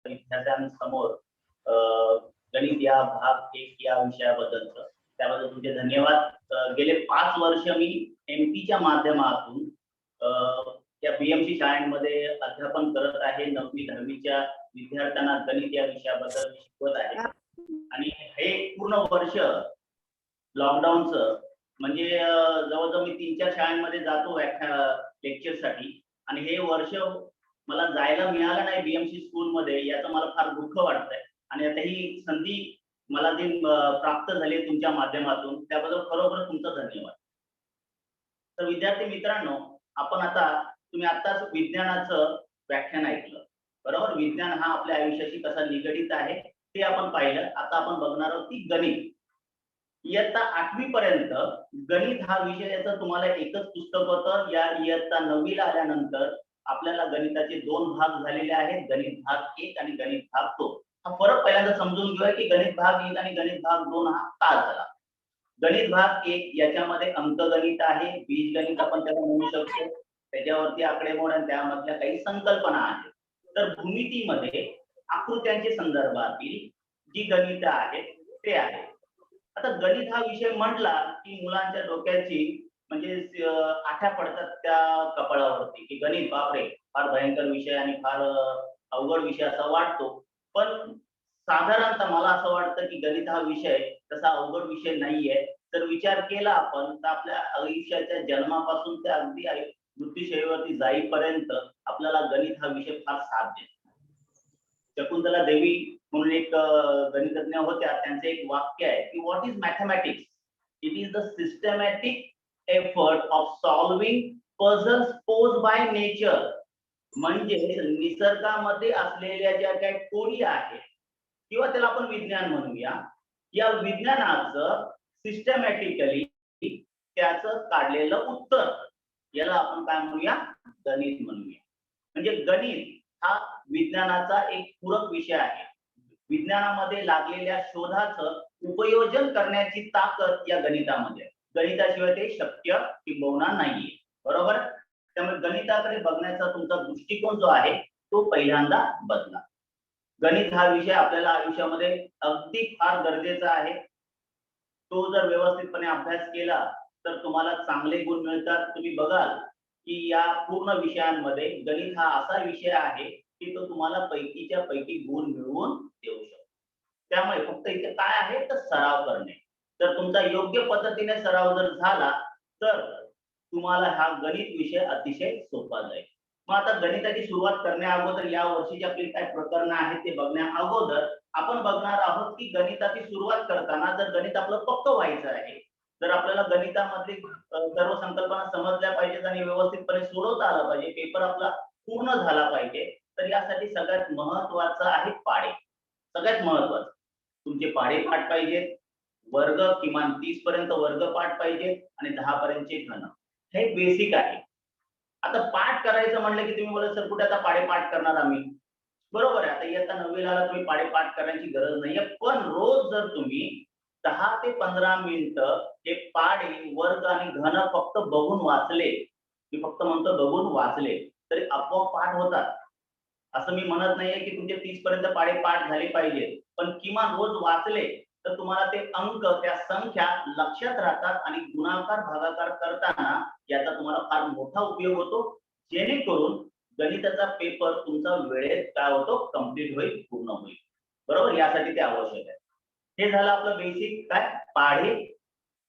विद्यार्थ्यांसमोर गणित या भाग 1 या विषयाबद्दलचं. त्याबद्दल तुमचे धन्यवाद. गेले 5 वर्ष मी एमपीच्या माध्यमातून त्या बीएमसी शाळांमध्ये अध्यापन करत आहे. 9वी-10वीच्या विद्यार्थ्यांना गणित या विषयाबद्दल शिकवत आहे. आणि हे पूर्ण वर्ष लॉकडाऊनचं म्हणजे जवळजवळ मी 3-4 शाळांमध्ये जातो लेक्चरसाठी आणि हे वर्ष मला जायला मिळालं नाही बीएमसी स्कूलमध्ये, याचं मला फार दुःख वाटतंय. आणि आता ही संधी मला जी प्राप्त झाली तुमच्या माध्यमातून, त्याबद्दल खरोखर तुमचा धन्यवाद. तर विद्यार्थी मित्रांनो, आपण तुम्ही आत्ताच विज्ञानाचं व्याख्यान ऐकलं, बरोबर? विज्ञान हा आपल्या आयुष्याशी कसा निगडित आहे ते आपण पाहिलं. आता आपण बघणार आहोत की गणित. इयत्ता 8वी पर्यंत गणित हा विषयाचं तुम्हाला एकच पुस्तक होतं. या इयत्ता 9वीला आल्यानंतर आपल्याला गणिताचे 2 भाग झालेले आहेत, गणित भाग 1 आणि गणित भाग 2. हा फरक पहिल्यांदा समजून घेऊया की गणित भाग 1 आणि गणित भाग 2 हा का झाला. गणित भाग 1 याच्यामध्ये अंकगणित आहे, बीजगणित आपण त्याला म्हणू शकतो, त्याच्यावरती आकडेमोड आणि त्यामधल्या काही संकल्पना आहेत. तर भूमितीमध्ये आकृत्यांच्या संदर्भातील जी गणित आहेत ते आहे. आता गणित हा विषय म्हटला की मुलांच्या डोक्याची म्हणजे आठ्या पडतात त्या कपाळावरती की गणित बापरे फार भयंकर विषय आणि फार अवघड विषय असा वाटतो. पण साधारणतः मला असं वाटतं की गणित हा विषय तसा अवघड विषय नाहीये. जर विचार केला आपण तर आपल्या आयुष्याच्या जन्मापासून ते अगदी मृत्यूशय्येवरती जाईपर्यंत आपल्याला गणित हा विषय फार साथ देतो. शकुंतला देवी म्हणून एक गणितज्ञ होत्या, त्यांचं एक वाक्य आहे की what is mathematics? It is the systematic effort of solving puzzles posed by nature. म्हणजे निसर्गामध्ये असलेल्या ज्या काही कोडी आहेत किंवा त्याला आपण विज्ञान म्हणूया, या विज्ञानाचं सिस्टमॅटिकली त्याचं काढलेलं उत्तर, याला आपण काय म्हणूया? गणित म्हणूया. म्हणजे गणित हा विज्ञानाचा एक पूरक विषय आहे. विज्ञानामध्ये लागलेल्या शोधाचं उपयोजन करण्याची ताकद या गणितामध्ये. गणिताशिवाय ते शक्य किंबहुना नाहीये, बरोबर? त्यामुळे गणिताकडे बघण्याचा तुमचा दृष्टिकोन जो आहे तो पहिल्यांदा बदला. गणित हा विषय आपल्याला आयुष्यामध्ये अगदी फार गरजेचा आहे. तो जर व्यवस्थितपणे अभ्यास केला तर तुम्हाला चांगले गुण मिळतात. तुम्ही बघाल की या पूर्ण विषयांमध्ये गणित हा असा विषय आहे की तो तुम्हाला पैकीच्या पैकी गुण मिळवून देऊ शकतो. त्यामुळे फक्त इथे काय आहे तर सराव करणे. जर तुमचा योग्य पद्धतीने सराव जर झाला तर तुम्हाला हा गणित विषय अतिशय सोपा जाईल. मग आता गणिताची सुरुवात करण्या अगोदर या वर्षीची आपली काय प्रकरणं आहेत ते बघण्या अगोदर आपण बघणार आहोत की गणिताची सुरुवात करताना जर गणित आपलं पक्क व्हायचं आहे, जर आपल्याला गणितामधली सर्व संकल्पना समजल्या पाहिजेत आणि व्यवस्थितपणे सोडवता आला पाहिजे, पेपर आपला पूर्ण झाला पाहिजे, तर यासाठी सगळ्यात महत्वाचं आहे पाढे. सगळ्यात महत्वाचं तुमचे पाढे पाठ पाहिजेत. वर्ग किमान 30 पर्यंत वर्ग पाठ पाहिजेत आणि 10 पर्यंतचे घन. हे बेसिक आहे. आता पाठ करायचं म्हणलं की तुम्ही बोला सर कुठे आता पाढे पाठ करणार आम्ही, बरोबर आहे. आता इयत्ता 9वीला तुम्ही पाढे पाठ करण्याची गरज नाहीये. पण रोज जर तुम्ही 10 ते 15 मिनिटं हे पाढे वर्ग आणि घन फक्त बघून वाचले, मी फक्त म्हणतो बघून वाचले, तरी आपोआप पाठ होतात. असं मी म्हणत नाहीये की तुमचे 30 पर्यंत पाढे पाठ झाले पाहिजे, पण किमान रोज वाचले तर तुम्हाला ते अंक, त्या संख्या लक्षात राहतात आणि गुणाकार भागाकार करताना याचा तुम्हाला फार मोठा उपयोग होतो, जेणेकरून गणिताचा पेपर तुमचा वेळेत काय होतो कंप्लीट होईल, पूर्ण होईल, बरोबर? यासाठी ते आवश्यक आहे. हे झालं आपलं बेसिक काय पाढे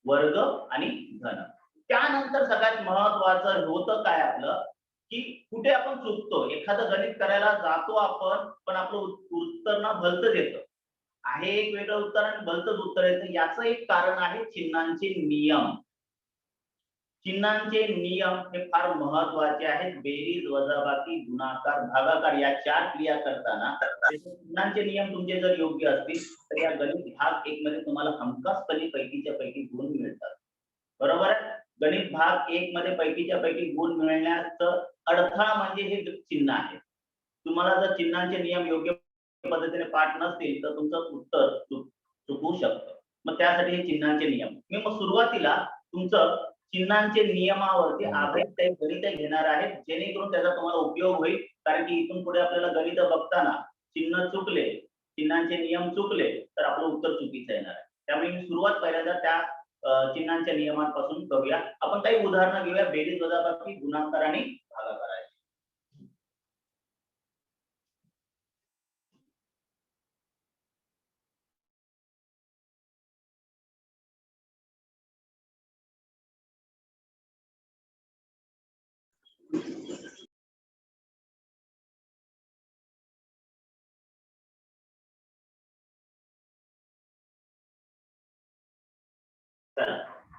वर्ग आणि घन. त्यानंतर सगळ्यात महत्वाचं होतं काय आपलं की कुठे आपण चुकतो. एखादं गणित करायला जातो आपण पण आपलं उत्तर ना भलतंच येतं. आहे एक वेगळं उत्तर आणि भलतंच उत्तर येतं. याचं एक कारण आहे चिन्हांचे नियम. चिन्हांचे नियम हे फार महत्वाचे आहेत. बेरीज वजाबाकी गुणाकार भागाकार या 4 क्रिया करताना चिन्हांचे नियम तुमचे जर योग्य असतील तर या गणित भाग 1 मध्ये तुम्हाला हमखासपणे पैकीच्या पैकी गुण मिळतात, बरोबर आहे? गणित भाग 1 मध्ये पैकीच्या पैकी गुण मिळण्याचं अडथळा म्हणजे हे चिन्ह आहे. तुम्हाला जर चिन्हांचे नियम योग्य पद्धतीने पाठ नसतील तर तुमचं उत्तर चुकू शकतं. मग त्यासाठी हे चिन्हांचे नियम मी मग सुरुवातीला तुमचं चिन्हांचे नियमावरती आधारित काही गणित घेणार आहेत, जेणेकरून त्याचा तुम्हाला उपयोग होईल. कारण की इथून पुढे आपल्याला गणित बघताना चिन्ह चुकले, चिन्हांचे नियम चुकले तर आपलं उत्तर चुकीचं येणार आहे. त्यामुळे मी सुरुवात पहिल्यांदा त्या चिन्हांच्या नियमांपासून करूया. आपण काही उदाहरणं घेऊया. बेरीज, वजाबाकी, गुणाकार आणि भागाकार.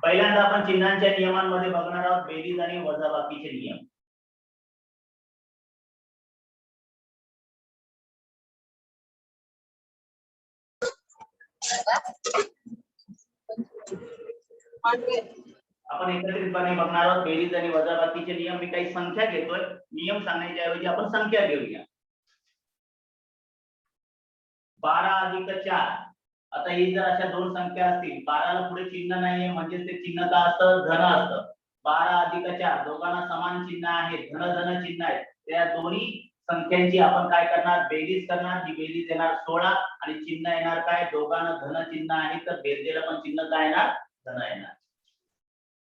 पहिल्यांदा आपण चिन्हांच्या नियमांमध्ये बघणार आहोत बेरीज आणि वजाबाकीचे नियम. आपण एकत्रितपणे बघणार आहोत बेरीज आणि वजाबाकीचे नियम. मी काही संख्या घेतोय, नियम सांगण्याच्या ऐवजी आपण संख्या घेऊया. 12 अधिक 4. आता ही जर अशा दोन संख्या असतील, 12 ला पुढे चिन्ह नाहीये म्हणजे ते चिन्ह का असतं, धन असतं. 12 अधिक 4 दोघांना समान चिन्ह आहे, धन धन चिन्ह आहे. त्या दोन्ही संख्यांची आपण काय करणार, बेरीज करणार. ही बेरीज येणार 16 आणि चिन्ह येणार काय, दोघांना धन चिन्ह आहे तर बेरजेला पण चिन्ह काय येणार, धन येणार.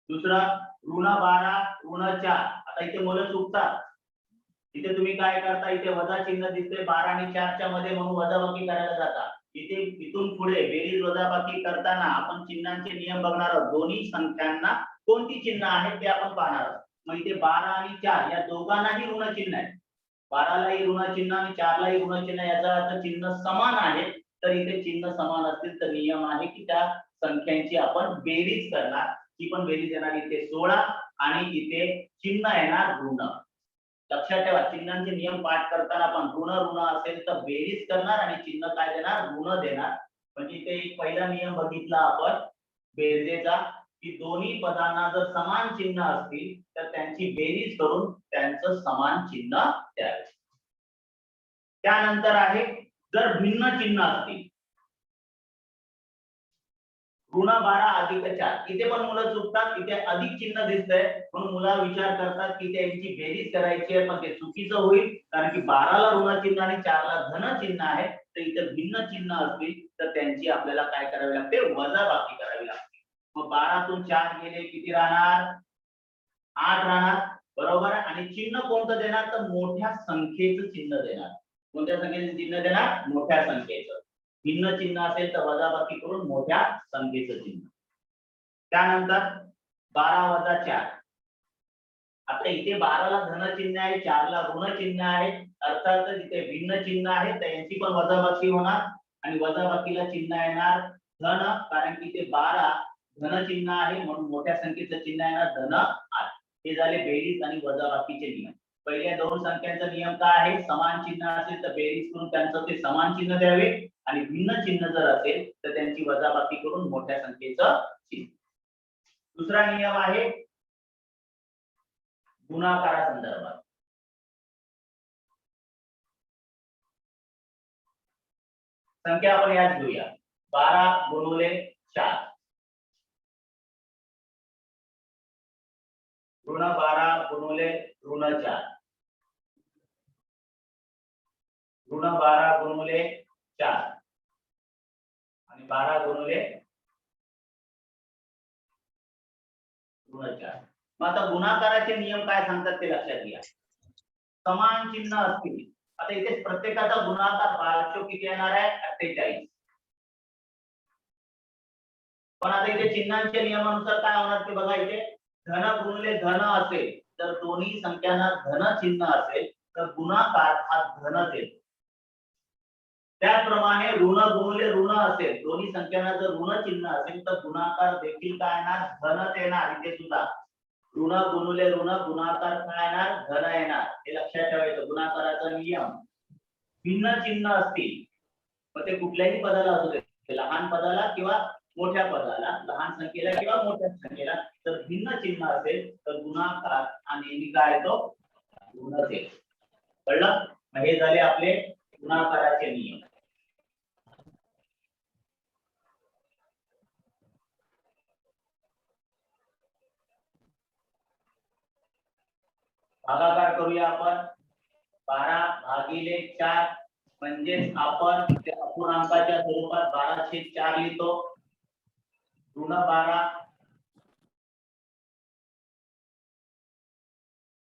दुसरा ऋण 12 ऋण 4. आता इथे मुलं चुकतात. इथे तुम्ही काय करता, इथे वजा चिन्ह दिसते 12 आणि 4 च्या मध्ये म्हणून वजाबाकी करायला जाता. इथे इथून पुढे बेरीज वजाबाकी करताना आपण चिन्हांचे नियम बघणार आहोत. दोन्ही संख्यांना कोणती चिन्ह आहेत ते आपण पाहणार आहोत. मग इथे 12 आणि 4 या दोघांनाही ऋण चिन्ह आहे. 12 लाही ऋण चिन्ह आणि 4 लाही ऋण चिन्ह, याचा अर्थ चिन्ह समान आहे. तर इथे चिन्ह समान असतील तर नियम आहे की त्या संख्यांची आपण बेरीज करणार. ही पण बेरीज येणार इथे 16 आणि इथे चिन्ह येणार ऋण. लक्षात ठेवा, चिन्हांचे नियम पाठ करताना आपण ऋण ऋण असेल तर बेरीज करणार आणि चिन्ह काय देणार, ऋण देणार. म्हणजे इथे एक पहिला नियम बघितला आपण बेरजेचा, की दोन्ही पदांना जर समान चिन्ह असतील तर त्यांची बेरीज करून त्यांचं समान चिन्ह द्यावे. त्यानंतर आहे जर भिन्न चिन्ह असतील, ऋण 12 अधिक 4. इथे पण मुलं चुकतात. इथे अधिक चिन्ह दिसतंय म्हणून मुलं विचार करतात की त्यांची बेरीज करायची आहे, पण ते चुकीचं होईल. कारण की 12 ला ऋण चिन्ह आणि 4 ला धन चिन्ह आहे. तर इथे भिन्न चिन्ह असतील तर त्यांची आपल्याला काय करावी लागते, वजाबाकी करावी लागते. मग 12 तून 4 गेले किती राहणार, 8 राहणार. बरोबर. आणि चिन्ह कोणतं देणार, तर मोठ्या संख्येचं चिन्ह देणार. कोणत्या संख्येचं चिन्ह देणार, मोठ्या संख्येचं. भिन्न चिन्ह असेल तर वजाबाकी करून मोठ्या संख्येचं चिन्ह. त्यानंतर 12 वजा 4. आता इथे 12 ला धन चिन्ह आहे, 4 ला ऋण चिन्ह आहे. अर्थातच इथे भिन्न चिन्ह आहे तर यांची पण वजाबाकी होणार आणि वजाबाकीला चिन्ह येणार धन, कारण की इथे 12 धन चिन्ह आहे म्हणून मोठ्या संख्येचं चिन्ह येणार धन 8. हे झाले बेरीज आणि वजाबाकीचे नियम. पहिल्या दोन संख्यांचा नियम काय आहे, समान चिन्ह असेल तर बेरीज करून त्यांचं ते समान चिन्ह द्यावे आणि भिन्न चिन्ह जर असेल तर त्यांची वजाबाकी करून मोठ्या संख्येचं चिन्ह. दुसरा नियम आहे गुणाकारासंदर्भात. संख्या आपण याच घेऊया, 12 गुणिले 4. ऋण 12 गुणिले ऋण 4. ऋण 12 गुणिले 4 आणि 12 गुणिले ऋण 4. मग आता गुणाकाराचे नियम काय सांगतात ते लक्षात घ्या. समान चिन्ह असतील. आता इथे प्रत्येकाचा गुणाकार 12 किती येणार आहे, 48. पण आता इथे चिन्हांच्या नियमानुसार काय होणार ते बघा. इथे धन गुणिले धन असेल तर दोन्ही संख्यांना धन चिन्ह असेल तर गुणाकार हा धनच येतो. त्याचप्रमाणे ऋण गुणिले ऋण असेल, दोन्ही संख्यांना जर ऋण चिन्ह असेल तर गुणाकार देखील काय येणार, धनच येणार. इथे सुद्धा ऋण गुणिले ऋण गुणाकार काय येणार, धन येणार. हे लक्षात ठेवायचं. गुणाकाराचा नियम भिन्न चिन्ह असतील मग ते कुठल्याही पदाला असू दे, लहान पदाला किंवा मोठ्या पदाला, लहान संख्येला किंवा मोठ्या संख्येला, तर भिन्न चिन्ह असेल तर गुणाकार हा नेहमी काय येतो, ऋणच येतो. कळलं. मग हे झाले आपले गुणाकाराचे नियम. भागाकार करूया आपण. 12 भागिले 4 म्हणजेच आपण त्या अपूर्णांकाच्या स्वरूपात 12/4 लिहितो. ऋण 12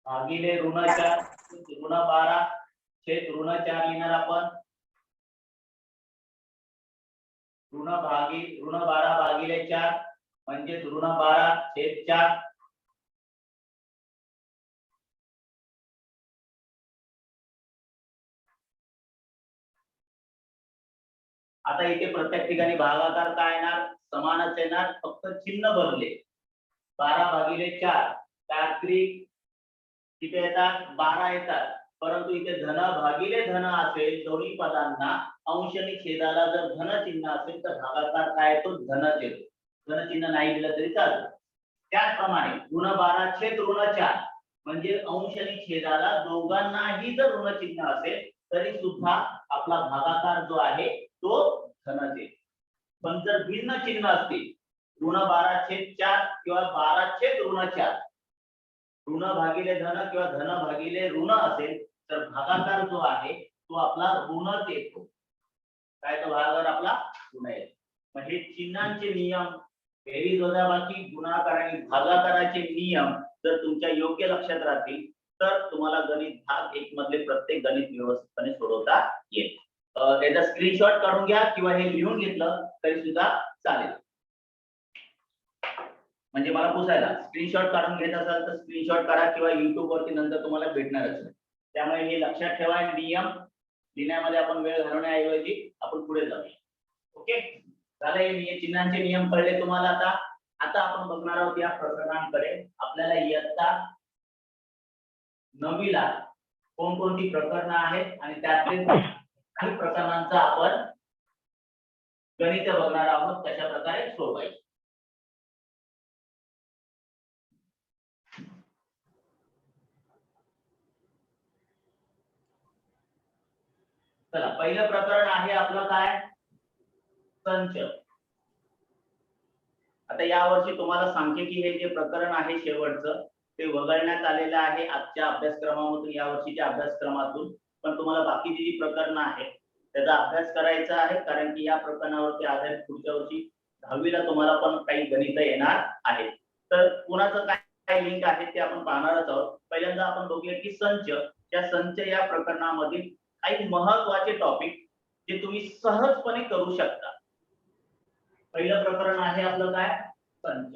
भागिले ऋण 4, ऋण 12 छेद ऋण 4 लिहिणार आपण. ऋण 12 भागिले 4 म्हणजे ऋण 12/4. आता इथे प्रत्येक ठिकाणी भागाकार काय येणार, समानच येणार, फक्त चिन्ह बदले. 12/4 कात्री तिथे येतात 12 येतात, परंतु इथे धन भागिले धन असेल दोन्ही पदांना अंश आणि छेदाला जर धन चिन्ह असेल तर भागाकार काय येतो, धनच येतो. धन चिन्ह नाही दिलं तरी चालतं. त्याचप्रमाणे ऋण 12 छेद ऋण 4 म्हणजे अंश आणि छेदाला दोघांनाही जर ऋण चिन्ह असेल तरी सुद्धा आपला भागाकार जो आहे तो धनच येतो. पण जर भिन्न चिन्ह असतील ऋण 12/4 किंवा 12/4, ऋण भागिले धन किंवा धन भागिले ऋण असेल तर भागाकार जो आहे तो आपला ऋणच येतो. काय तो भागाकार आपला ऋण येतो. मग हे चिन्हांचे नियम, बेरीज वजाबाकी, गुणाकार आणि भागाकाराचे नियम जर तुमच्या योग्य लक्षात राहतील तर तुम्हाला गणित भाग 1 मधले प्रत्येक गणित व्यवस्थितपणे सोडवता येईल. त्याचा स्क्रीनशॉट काढून घ्या किंवा हे लिहून घेतलं तरी सुद्धा चालेल. म्हणजे मला पुसायला स्क्रीनशॉट काढून घेत असाल तर स्क्रीनशॉट काढा किंवा YouTube वरती नंतर तुम्हाला भेटणारच. त्यामुळे हे लक्षात ठेवा. नियम लिहिण्यामध्ये आपण वेळ घालवण्याऐवजी आपण पुढे जाऊया. ओके, झालं. हे चिन्हांचे नियम कळले तुम्हाला. आता आपण बघणार आहोत या प्रकरणांकडे. आपल्याला इयत्ता 9वीला कोणकोणती प्रकरणं आहेत आणि त्यातील काही प्रकरणांचा आपण गणित बघणार आहोत, कशा प्रकारे सोडवायचे. चला, पहिलं प्रकरण आहे आपलं काय, संच. आता यावर्षी तुम्हाला सांख्यिकी हे जे प्रकरण आहे शेवटचं ते वगळण्यात आलेलं आहे आजच्या अभ्यासक्रमामधून, यावर्षीच्या अभ्यासक्रमातून. पण तुम्हाला बाकीची जी प्रकरणं आहेत त्याचा अभ्यास करायचा आहे, कारण की या प्रकरणावरती आधारित पुढच्या वर्षी 10वीला तुम्हाला पण काही गणित येणार आहेत. तर कुणाचं काय लिंक आहे ते आपण पाहणारच आहोत. पहिल्यांदा आपण बघूया की संच. या संच या प्रकरणामधील काही महत्वाचे टॉपिक जे तुम्ही सहजपणे करू शकता. पहिलं प्रकरण आहे आपलं काय, संच.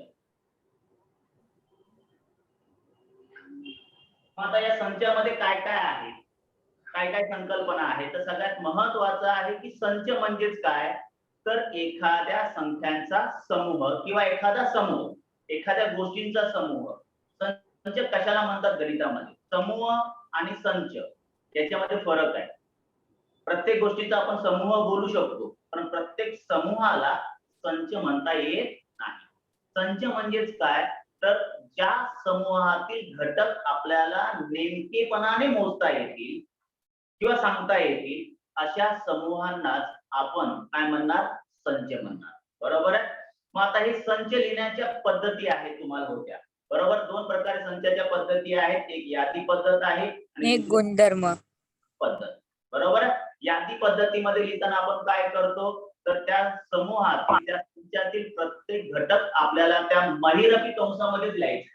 आता या संचामध्ये काय काय आहे, काय काय संकल्पना आहे. तर सगळ्यात महत्वाचं आहे की संच म्हणजेच काय, तर एखाद्या संख्यांचा समूह किंवा एखादा समूह, एखाद्या गोष्टींचा समूह. संच कशाला म्हणतात गणितामध्ये, समूह आणि संच याच्यामध्ये फरक आहे. प्रत्येक गोष्टीचा आपण समूह बोलू शकतो पण प्रत्येक समूहाला संच म्हणता येत नाही. संच म्हणजेच काय, तर ज्या समूहातील घटक आपल्याला नेमकेपणाने मोजता येतील किंवा सांगता येतील अशा समूहांनाच आपण काय म्हणणार, संच म्हणणार. बरोबर आहे. मग आता हे संच लिहिण्याच्या पद्धती आहेत तुम्हाला होत्या. बरोबर, 2 प्रकारे संचाच्या पद्धती आहेत. एक यादी पद्धत आहे आणि एक गुणधर्म पद्धत. बरोबर. यादी पद्धतीमध्ये लिहिताना आपण काय करतो, तर त्या समूहात त्या संचातील प्रत्येक घटक आपल्याला त्या महिरपी कंसामध्येच लिहायचे.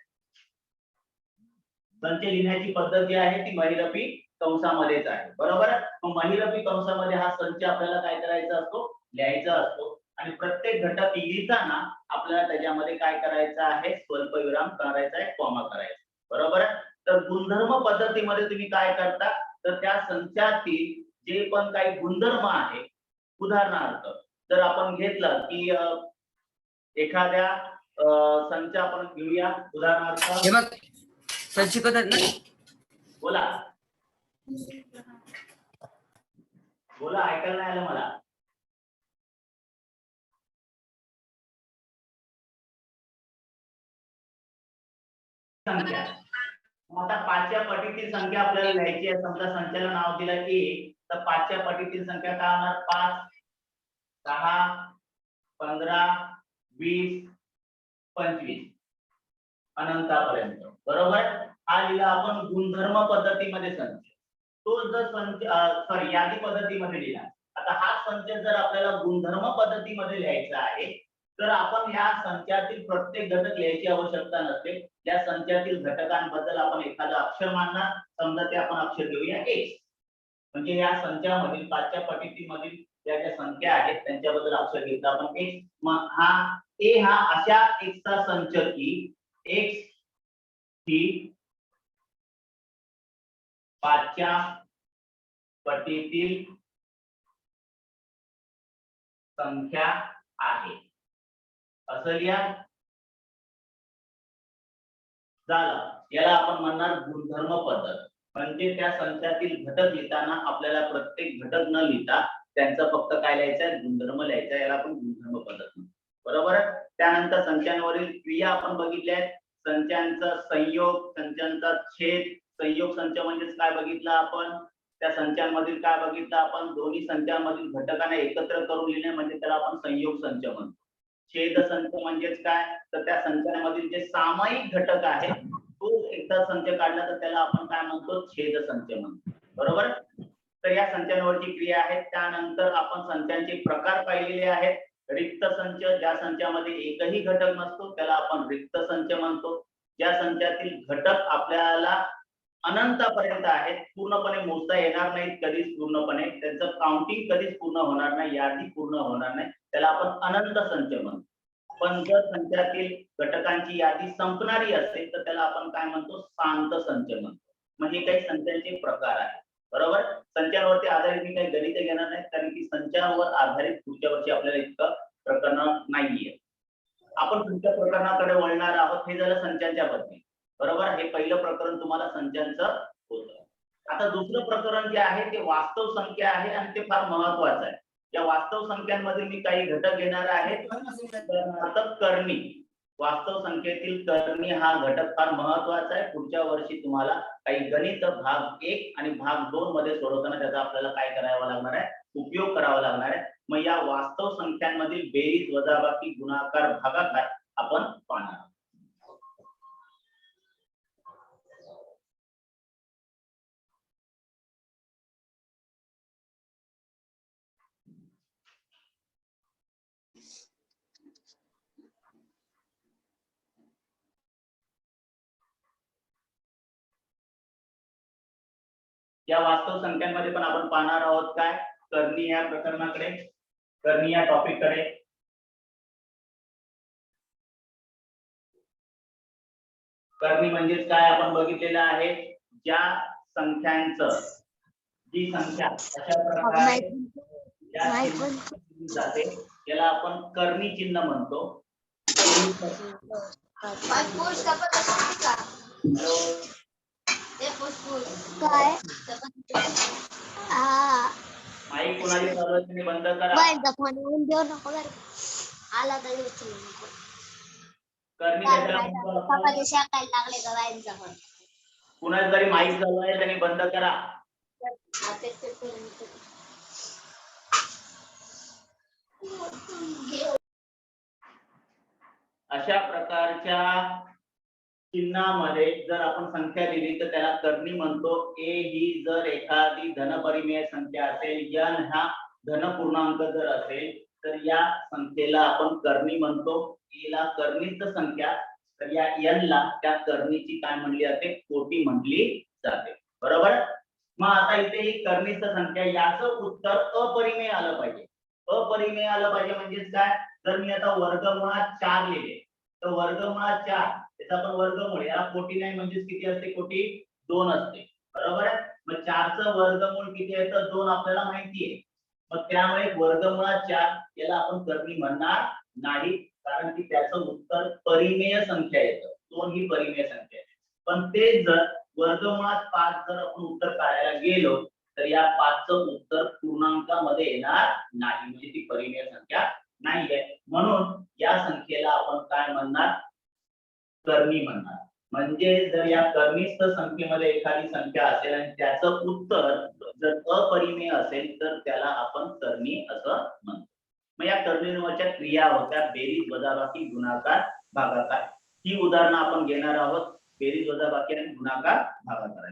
संच लिहिण्याची पद्धत जी आहे ती महिरपी कंसामध्येच आहे. बरोबर. मग महिरपी कंसामध्ये हा संच आपल्याला काय करायचा असतो, लिहायचा असतो. आणि प्रत्येक घटक लिहिताना आपल्याला त्याच्यामध्ये काय करायचं आहे, स्वल्पविराम करायचा आहे, कॉमा करायचा. बरोबर. तर गुणधर्म पद्धतीमध्ये तुम्ही काय करता, तर त्या संचातील जे पण काही गुणधर्म आहे, उदाहरणार्थ जर आपण घेतलं की एखाद्या संच आपण घेऊया, उदाहरणार्थ शिकवतात ना, बोला बोला, ऐकायला नाही आलं मला. संख्या, आता 5च्या पटीतील संख्या आपल्याला लिहायची आहे. समजा संख्येला नाव दिलं 1, तर 5च्या पटीतील संख्या काय होणार, 5, 10, 15, 20, 25 अनंतापर्यंत. बरोबर. हा लिहिला आपण गुणधर्म पद्धतीमध्ये संच. तो जर संच सॉरी यादी पद्धतीमध्ये लिहिला. आता हा संच जर आपल्याला गुणधर्म पद्धतीमध्ये लिहायचा आहे तर आपण या संचातील प्रत्येक घटक लिहायची आवश्यकता नसते. या संचातील घटकांबद्दल आपण एखादं अक्षर मानणार, समजा ते आपण अक्षर घेऊया x. म्हणजे या संचामधील 5च्या पटीमधील ज्या ज्या संख्या आहेत त्यांच्याबद्दल अक्षर घेतलं आपण x. मग हा a हा अशा x चा संच की x ही 5च्या पटीतील संख्या आहे असं लिहा. झालं. याला आपण म्हणणार गुणधर्म पद्धत. म्हणजे त्या संचातील घटक लिहिताना आपल्याला प्रत्येक घटक न लिहिता त्यांचं फक्त काय लिहायचं, गुणधर्म लिहायचा. याला आपण गुणधर्म पद्धत म्हणतो. बरोबर. त्यानंतर संचांवरील क्रिया आपण बघितल्या आहेत. संचांचा संयोग, संचांचा छेद. संयोग संच म्हणजेच काय बघितलं आपण, त्या संचांमधील काय बघितलं आपण, दोन्ही संचांमधील घटकांना एकत्र करून लिहिणे म्हणजे त्याला आपण संयोग संच म्हणतो. छेद संच म्हणजेच काय, तर त्या संचांमधील जे सामायिक घटक आहेत तो एकदा संच काढला तर त्याला आपण काय म्हणतो, छेद संच म्हणतो. बरोबर. तर या संचांवरची क्रिया आहे. त्यानंतर आपण संचांचे प्रकार पाहिलेले आहेत. रिक्त संच, ज्या संचामध्ये एकही घटक नसतो त्याला आपण रिक्त संच म्हणतो. ज्या संचातील घटक आपल्याला अनंतापर्यंत आहेत, पूर्णपणे मोजता येणार नाहीत कधीच, पूर्णपणे त्यांचं काउंटिंग कधीच पूर्ण होणार नाही, यादी पूर्ण होणार नाही, त्याला आपण अनंत संच म्हणतो. पण जर संचातील घटकांची यादी संपणारी असेल तर त्याला आपण काय म्हणतो, शांत संच म्हणतो. म्हणजे काही संचांचे प्रकार आहेत. बरोबर. संचांवरती आधारित मी काही गणित घेणार नाही कारण की संचांवर आधारित पुढच्या वर्षी आपल्याला इतकं प्रकरण नाहीये. आपण पुढच्या प्रकरणाकडे वळणार आहोत. हे झालं संचांच्या बद्दल. बरोबर. हे पहिलं प्रकरण तुम्हाला संचांचं होतं. आता दुसरं प्रकरण जे आहे ते वास्तव संख्या आहे आणि ते फार महत्वाचं आहे. या वास्तव संख्यांमध्ये मी काही घटक घेणार आहे. उदाहरणार्थ कर्णी. वास्तव संख्येतील कर्णी हा घटक फार महत्वाचा आहे. पुढच्या वर्षी तुम्हाला काही गणित भाग 1 आणि भाग 2 मध्ये सोडवताना त्याचा आपल्याला काय करावा लागणार आहे, उपयोग करावा लागणार आहे. मग या वास्तव संख्यांमधील बेरीज, वजाबाकी, गुणाकार, भागाकार आपण पाहणार. या वास्तव संख्यांमध्ये पण आपण पाहणार आहोत काय, कर्णी या प्रकरणाकडे, कर्णी या टॉपिक कडे. कर्णी म्हणजेच काय आपण बघितलेलं आहे, ज्या संख्यांचं, जी संख्या अशा प्रकारे जाते याला आपण कर्णी चिन्ह म्हणतो. काय माईक कोणाची चालू आहे तुम्ही बंद करा. बाईचा फोन येऊन देऊ नको बरं. आला तरी उचलू नको. कर्णी कशाला म्हणतो आपण? पप्पा शाकायला लागले का बाईचा फोन. कुणाला तरी माईक चालू आहे त्यांनी बंद करा. अशा प्रकारच्या चिन्हामध्ये जर आपण संख्या दिली तर त्याला कर्णी म्हणतो. ए ही जर एखादी धनपरिमेय संख्या असेल, n हा धन पूर्णांक जर असेल तर या संख्येला आपण कर्णी म्हणतो. ए ला कर्णित संख्या, तर या n ला त्या कर्णीची काय म्हणली जाते, कोटी म्हटली जाते. बरोबर. मग आता इथे ही कर्णित संख्या, याचं उत्तर अपरिमेय आलं पाहिजे. अपरिमेय आलं पाहिजे म्हणजेच काय, जर मी आता वर्गमुळात 4 लिहिले तर वर्गमुळात 4 त्याचा पण वर्गमूळ, याला कोटी नाही म्हणजेच किती असते, कोटी 2 असते. बरोबर आहे. मग 4 चं वर्गमूळ किती आहे तर 2 आपल्याला माहिती आहे. मग त्यामुळे वर्गमुळात 4 याला आपण कर्णी म्हणणार नाही कारण की त्याचं उत्तर परिमेय संख्या येतं. 2 ही परिमेय संख्या आहे. पण ते जर वर्गमुळात 5 जर आपण उत्तर काढायला गेलो तर या 5 चं उत्तर पूर्णांकामध्ये येणार नाही, म्हणजे ती परिमेय संख्या नाहीये. म्हणून या संख्येला आपण काय म्हणणार, कर्णी म्हणणार. म्हणजे जर या कर्णिस्थ संख्येमध्ये एखादी संख्या असेल आणि त्याचं उत्तर जर अपरिमेय असेल तर त्याला आपण कर्णी असं म्हणतो. मग या कर्णीवरच्या क्रिया होत्या बेरीज, वजाबाकी, गुणाकार, भागाकार. ही उदाहरणं आपण घेणार आहोत. बेरीज, वजाबाकी आणि गुणाकार, भागाकार.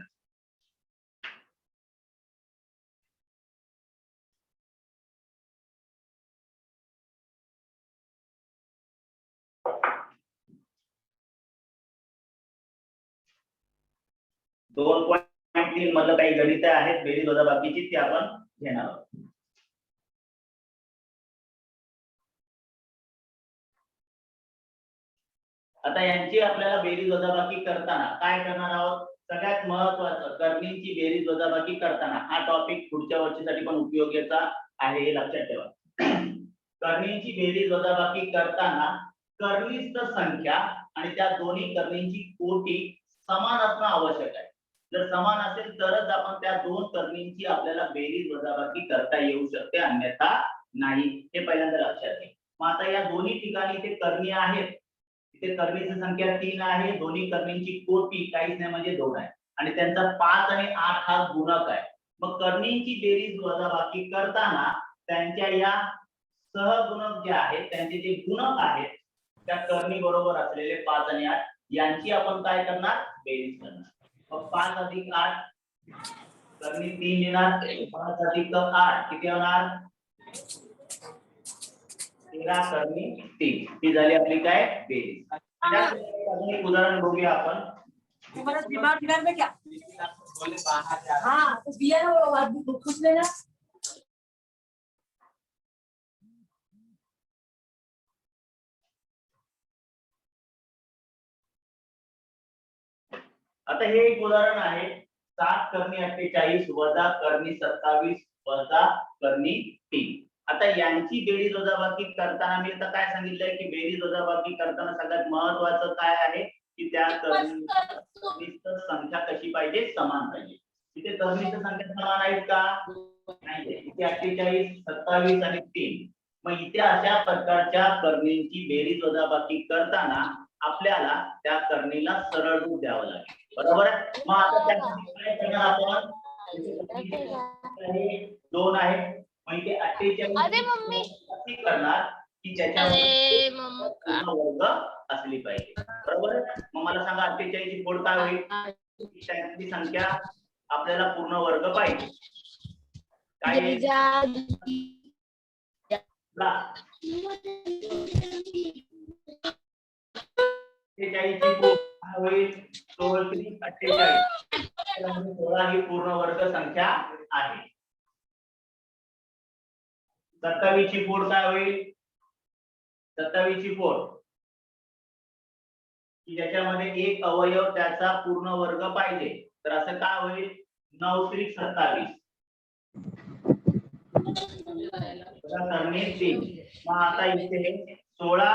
2.3 मधलं काही गणित आहेत बेरीज वजाबाकीची, ती आपण घेणार आहोत. आता यांची आपल्याला बेरीज वजाबाकी करताना काय करणार आहोत, सगळ्यात महत्वाचं करणींची बेरीज वजाबाकी करताना, हा टॉपिक पुढच्या वर्षीसाठी पण उपयोगाचा आहे हे लक्षात ठेवा. करणींची बेरीज वजाबाकी करताना करणीस्थ संख्या आणि त्या दोन्ही करणींची कोटी समान असणं आवश्यक आहे. जर समान असेल तरच आपण त्या दोन करणींची आपल्याला बेरीज वजाबाकी करता येऊ शकते, अन्यथा नाही. हे पहिल्यांदा लक्षात घ्या. मग आता या दोन्ही ठिकाणी इथे करणी आहेत, इथे करणीची संख्या 3 आहे, दोन्ही करणींची कोटी काहीच नाही म्हणजे 2 आहे, आणि त्यांचा 5 आणि 8 हा गुणक आहे. मग करणींची बेरीज वजाबाकी करताना त्यांच्या या सहगुणक जे आहेत, त्यांचे जे गुणक आहेत त्या करणी बरोबर असलेले 5 आणि 8 यांची आपण काय करणार, बेरीज करणार. मग 5 अधिक 8 करणी 3 येणार, 5 अधिक 8 किती होणार, 13 करणी 3. ही झाली आपली काय, बेरीज. अजून एक उदाहरण बघूया आपण. तुम्हारा दिमाग घर में क्या? हाँ तो दिया ना वो आदमी खुश लेना. आता हे एक उदाहरण आहे. 7 करणी 48 वजा करणी 27 वजा करणी 3. आता यांची बेरीज वजाबाकी करताना मी आता काय सांगितलंय की बेरीज वजाबाकी करताना सगळ्यात महत्वाचं काय आहे की त्या करणीची संख्या कशी पाहिजे, समान पाहिजे. इथे करणीची संख्या समान आहेत का, नाही. इथे 48 27 आणि 3. मग इथे अशा प्रकारच्या करणींची बेरीज वजाबाकी करताना आपल्याला त्या करणीला सरळ रूप द्यावं लागेल, बरोबर. मग आता त्यासाठी काय करणार आपण, 2 आहे, मग इथे 48 अशी करणार की त्याच्यामध्ये वर्ग असली पाहिजे, बरोबर. मग मला सांगा 48 ची फोड काय होईल, त्यांची संख्या आपल्याला पूर्ण वर्ग पाहिजे. काय 48 ची फोड काय होईल, 16 ही पूर्ण वर्ग संख्या आहे. 27 ची फोड काय होईल, 27 ची फोड की ज्याच्यामध्ये एक अवयव त्याचा पूर्ण वर्ग पाहिजे, तर असं काय होईल, 9 त्रिक 27 करणे 3. मग आता इथे 16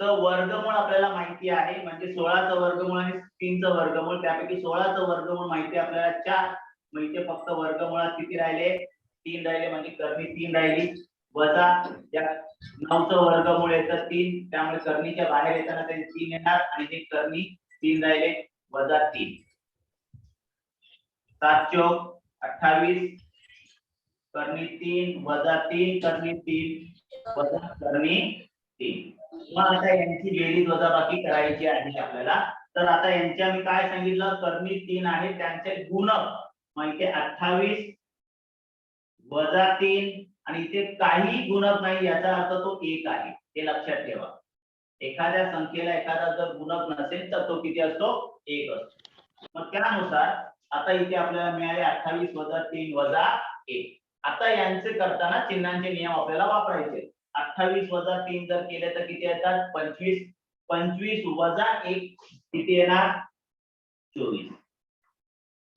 च वर्गमूळ आपल्याला माहिती आहे, म्हणजे 16 च वर्गमूळ आणि 3 च वर्गमूळ, त्यापैकी 16 च वर्गमूळ माहिती आपल्याला 4. मग इथे फक्त वर्गमुळात किती राहिले, 3 राहिले, म्हणजे करणी 3 राहिली, वजा या 9 च वर्गमूळ येतं 3, त्यामुळे करणीच्या बाहेर येताना ते 3 येणार, आणि हे करणी 3 राहिले वजा 3. 7 चौक 28 करणी 3 वजा 3 करणी 3 वजा करणी 3. मग आता यांची बेरीज वजाबाकी करायची आहे आपल्याला. तर आता यांच्या मी काय सांगितलं, करणी 3 आहे, त्यांचे गुणक म्हणजे 28 वजा 3, आणि इथे काही गुणक नाही, याचा अर्थ तो 1 आहे, हे लक्षात ठेवा. एखाद्या संख्येला एखादा जर गुणक नसेल तर तो किती असतो, 1 असतो. मग त्यानुसार आता इथे आपल्याला मिळाले 28 वजा 3 वजा 1. आता यांचे करताना चिन्हांचे नियम आपल्याला वापरायचे. 28 वजा 3 जर केले तर किती येतात, 25. 25 वजा 1 किती येणार, 24.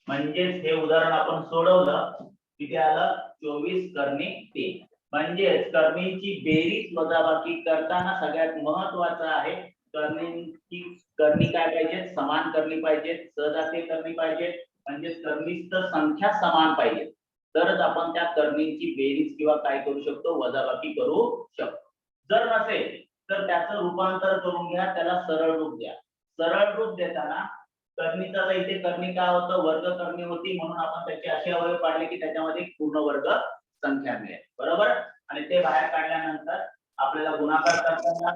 म्हणजेच हे उदाहरण आपण सोडवलं, किती आलं, 24 करणी 3. म्हणजेच करणींची बेरीज वजाबाकी करताना सगळ्यात महत्वाचं आहे करणींची करणी काय पाहिजे, समान करणी पाहिजे, सहजातीय करणी पाहिजे, म्हणजे करणीस्थ संख्या समान पाहिजे, तरच आपण त्या करणींची बेरीज किंवा काय करू शकतो, वजाबाकी करू शकतो. जर नसेल तर त्याचं रूपांतर करून घ्या, त्याला सरळ रूप द्या. सरळ रूप देताना करणीचा इथे करणी काय होतं, वर्ग करणी होती, म्हणून आपण त्याचे असे अवयव काढले की त्याच्यामध्ये पूर्ण वर्ग संख्या मिळेल, बरोबर. आणि ते बाहेर काढल्यानंतर आपल्याला गुणाकार करताना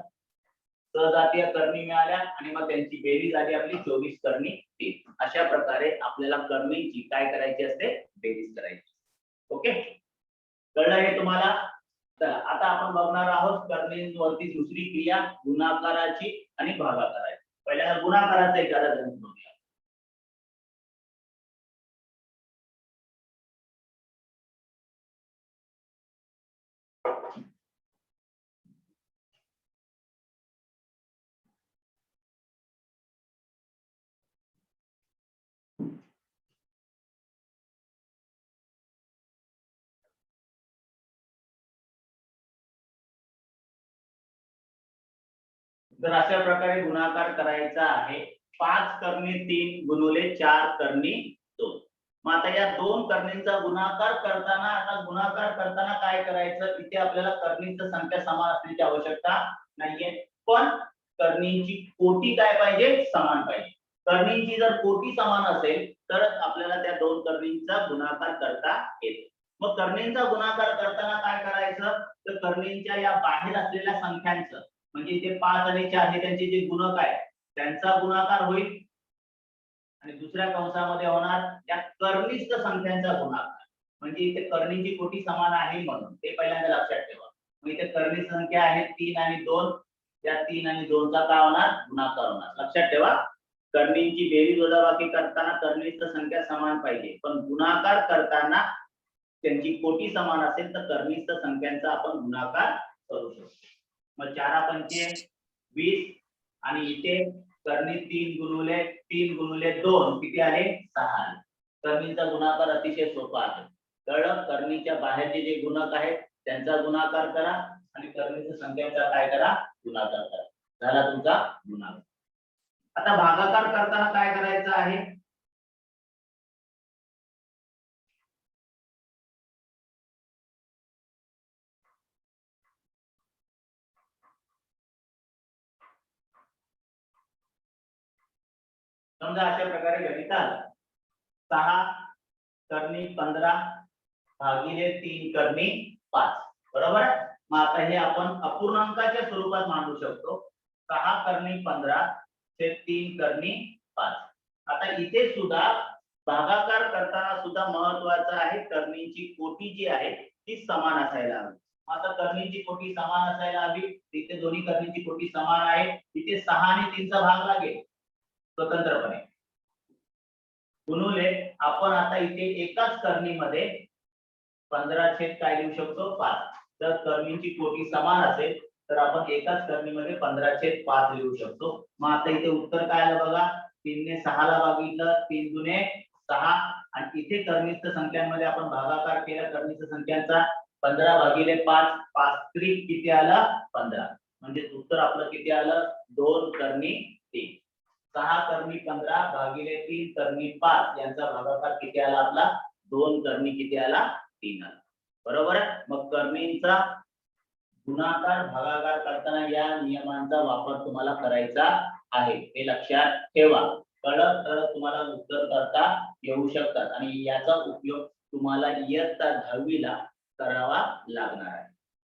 सहजातीय करणी मिळाल्या, आणि मग त्यांची बेरीज आली आपली 24 करणी 3. अशा प्रकारे आपल्याला करणींची काय करायची असते, बेरीज करायची. ओके, कळलं हे तुम्हाला. चला आता आपण बघणार आहोत करणींवरती दुसरी क्रिया, गुणाकाराची आणि भागाकाराची. पहिल्यांदा गुणाकाराचा एखादा गणित बघूया. तर अशा प्रकारे गुणाकार करायचा आहे. 5 करणी 3 गुणुले 4 करणी 2. मग आता या दोन करणींचा गुणाकार करताना काय करायचं, इथे आपल्याला करणींची संख्या समान असण्याची आवश्यकता नाहीये, पण करणींची कोटी काय पाहिजे, समान पाहिजे. करणींची जर कोटी समान असेल तरच आपल्याला त्या दोन करणींचा गुणाकार करता येतो. मग करणींचा गुणाकार करताना काय करायचं, तर करणींच्या या बाहेर असलेल्या संख्यांचं म्हणजे इथे 5 आणि 4 हे त्यांचे जे गुणक आहे त्यांचा गुणाकार होईल आणि दुसऱ्या कंसामध्ये होणार या कर्णिस्थ संख्यांचा गुणाकार. म्हणजे इथे कर्णींची कोटी समान आहे म्हणून ते पहिल्यांदा लक्षात ठेवा. मग इथे कर्णी संख्या आहे 3 आणि 2, या 3 आणि 2 चा काय होणार, गुणाकार होणार. लक्षात ठेवा, कर्णींची बेरीज वजाबाकी करताना कर्णिस्थ संख्या समान पाहिजे, पण गुणाकार करताना त्यांची कोटी समान असेल तर कर्णिस्थ संख्यांचा आपण गुणाकार करू शकतो. मग 4 पंचे 20 आणि इथे कर्णी 3 गुणुले 2 किती आले, 6 आले. कर्णीचा गुणाकार अतिशय सोपा आहे. कळलं, कर्णीच्या बाहेरचे जे गुणक आहेत त्यांचा गुणाकार करा आणि कर्णीच्या संख्यांचा काय करा, गुणाकार करा. झाला तुमचा गुणाकार. आता भागाकार करताना काय करायचं आहे, समजा अशा प्रकारे गणित आलं. 6 कर्णी 15 भागिले 3 कर्णी 5, बरोबर. मग आता हे आपण अपूर्णांकाच्या स्वरूपात मांडू शकतो. 6 कर्णी 15 ते 3 कर्णी 5. आता इथे सुद्धा भागाकार करताना सुद्धा महत्वाचं आहे, कर्णींची कोटी जी आहे ती समान असायला हवी. आता कर्णींची कोटी समान असायला हवी, इथे दोन्ही कर्णींची कोटी समान आहे. इथे 6 आणि 3 चा भाग लागेल स्वतंत्रपणे, गुणुले आपण आता इथे एकाच कर्णीमध्ये 15 छेद काय लिहू शकतो, 5. जर कर्णींची कोटी समान असेल तर आपण एकाच कर्णीमध्ये 15 छेद 5 लिहू शकतो. मग आता इथे उत्तर काय आलं बघा, 3 ने 6 ला भागितलं, 3 दुने 6 आणि इथे कर्णिस्थ संख्यांमध्ये आपण भागाकार केला कर्णिस्थ संख्यांचा. 15 भागिले 5, 5 त्रिक किती आलं, 15. म्हणजे उत्तर आपलं किती आलं, 2 कर्णी 3. 6 कर्णी 15 भागिले 3 कर्णी 5 यांचा भागाकार किती आला आपला, 2 कर्णी किती आला, 3 आला. बरोबर आहे. मग कर्णींचा गुणाकार भागाकार करताना या नियमांचा वापर तुम्हाला करायचा आहे, हे लक्षात ठेवा. कळत तर तुम्हाला उत्तर करता येऊ शकतात आणि याचा उपयोग तुम्हाला इयत्ता 10वी ला करावा लागणार आहे.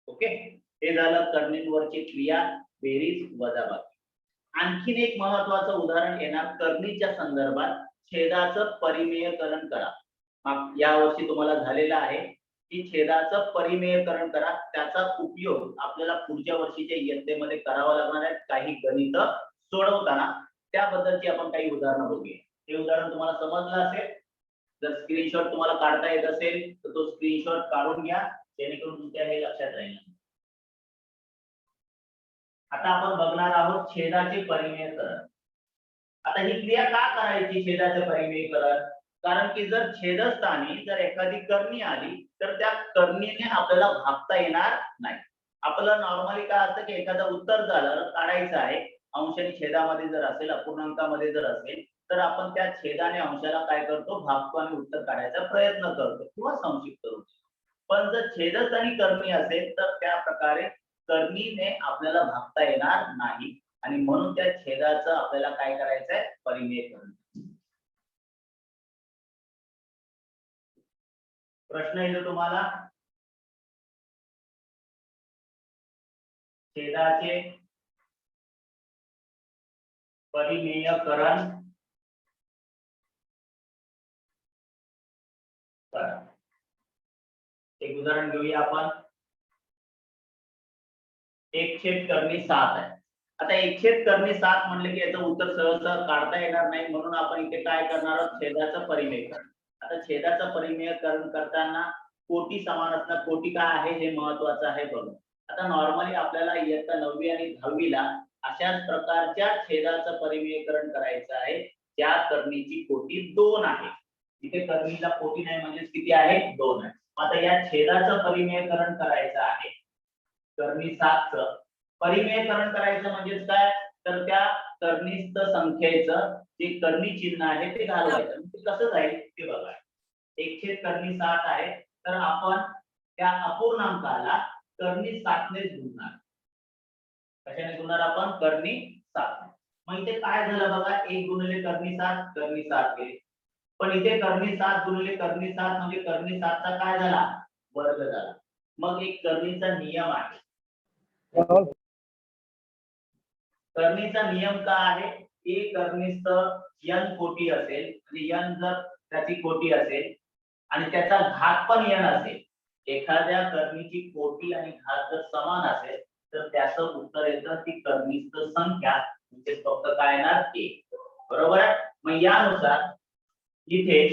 ओके, हे झालं कर्णींवरची क्रिया बेरीज वजाबाकी. आणखीन एक महत्वाचं उदाहरण येणार कर्णीच्या संदर्भात, छेदाचं परिमेयकरण करा. या वर्षी तुम्हाला झालेला आहे की छेदाचं परिमेयकरण करा. त्याचा उपयोग आपल्याला पुढच्या वर्षीच्या इयत्तेमध्ये करावा लागणार आहे काही गणित सोडवताना. त्याबद्दलची आपण काही उदाहरणं बघूया. हे उदाहरण तुम्हाला समजलं असेल, जर स्क्रीनशॉट तुम्हाला काढता येत असेल तर तो स्क्रीनशॉट काढून घ्या, जेणेकरून तुमच्या हे लक्षात राहील. आता आपण बघणार आहोत छेदाचे परिमेयकरण. आता ही क्रिया का करायची, छेदाचे परिमेयकरण? कारण की जर छेदस्थानी जर एखादी कर्णी आली तर त्या कर्णीने आपल्याला भागता येणार नाही. आपल्याला नॉर्मली काय असतं की एखादं उत्तर झालं काढायचं आहे, अंशाने छेदामध्ये जर असेल अपूर्णांकामध्ये जर असेल तर आपण त्या छेदाने अंशाला काय करतो, भागतो आणि उत्तर काढायचा प्रयत्न करतो किंवा संक्षिप्त रूप. पण जर छेदस्थानी कर्णी असेल तर त्या प्रकारे कर्णीने आपल्याला भागता येणार नाही आणि म्हणून त्या छेदाचं आपल्याला काय करायचंय, परिमेयकरण. प्रश्न येतो तुम्हाला, छेदाचे परिमेयकरण करा. एक उदाहरण घेऊया आपण. 1 छेद कर्णी 7 आहे. आता 1 छेद कर्णी 7 म्हणले की याचं उत्तर सहसा काढता येणार नाही, म्हणून आपण इथे काय करणार आहोत, छेदाचं परिमेयकरण. आता छेदाचं परिमेयकरण करताना कोटी समान असणार. कोटी काय आहे हे महत्वाचं आहे बघा. आता नॉर्मली आपल्याला इयत्ता 9वी आणि 10वीला अशाच प्रकारच्या छेदाचं परिमेयकरण करायचं आहे ज्या करणीची कोटी 2 आहे. इथे करणीला कोटी नाही म्हणजे किती आहे 2 आहे. आता या छेदाचं परिमेयकरण करायचं आहे. कर्णी 7चं परिमेयकरण करायचं म्हणजे काय तर त्या कर्णीस्थ संख्येचं जे कर्णी चिन्ह आहे ते घालवायचं. ते कसं जाईल ते बघा. 1/कर्णी 7 आहे तर आपण त्या अपूर्णांकाला कर्णी 7 ने गुणणार. कशाने गुणणार आपण कर्णी 7. मग इथे काय झालं बघा 1 गुणिले कर्णी 7 कर्णी 7 गेले. पण इथे कर्णी 7 गुणिले कर्णी 7 म्हणजे कर्णी 7 चा काय झाला वर्ग झाला. मग एक करणीचा नियम आहे. करणीचा नियम काय आहे ए कर्णीस्थ n कोटी असेल म्हणजे n जर त्याची कोटी असेल आणि त्याचा घात पण n असेल. एखाद्या करणीची कोटी आणि घात जर समान असेल तर त्याचं उत्तर येतं ती कर्णीस्थ संख्या म्हणजे फक्त काय येणार 1. बरोबर आहे. मग यानुसार इथे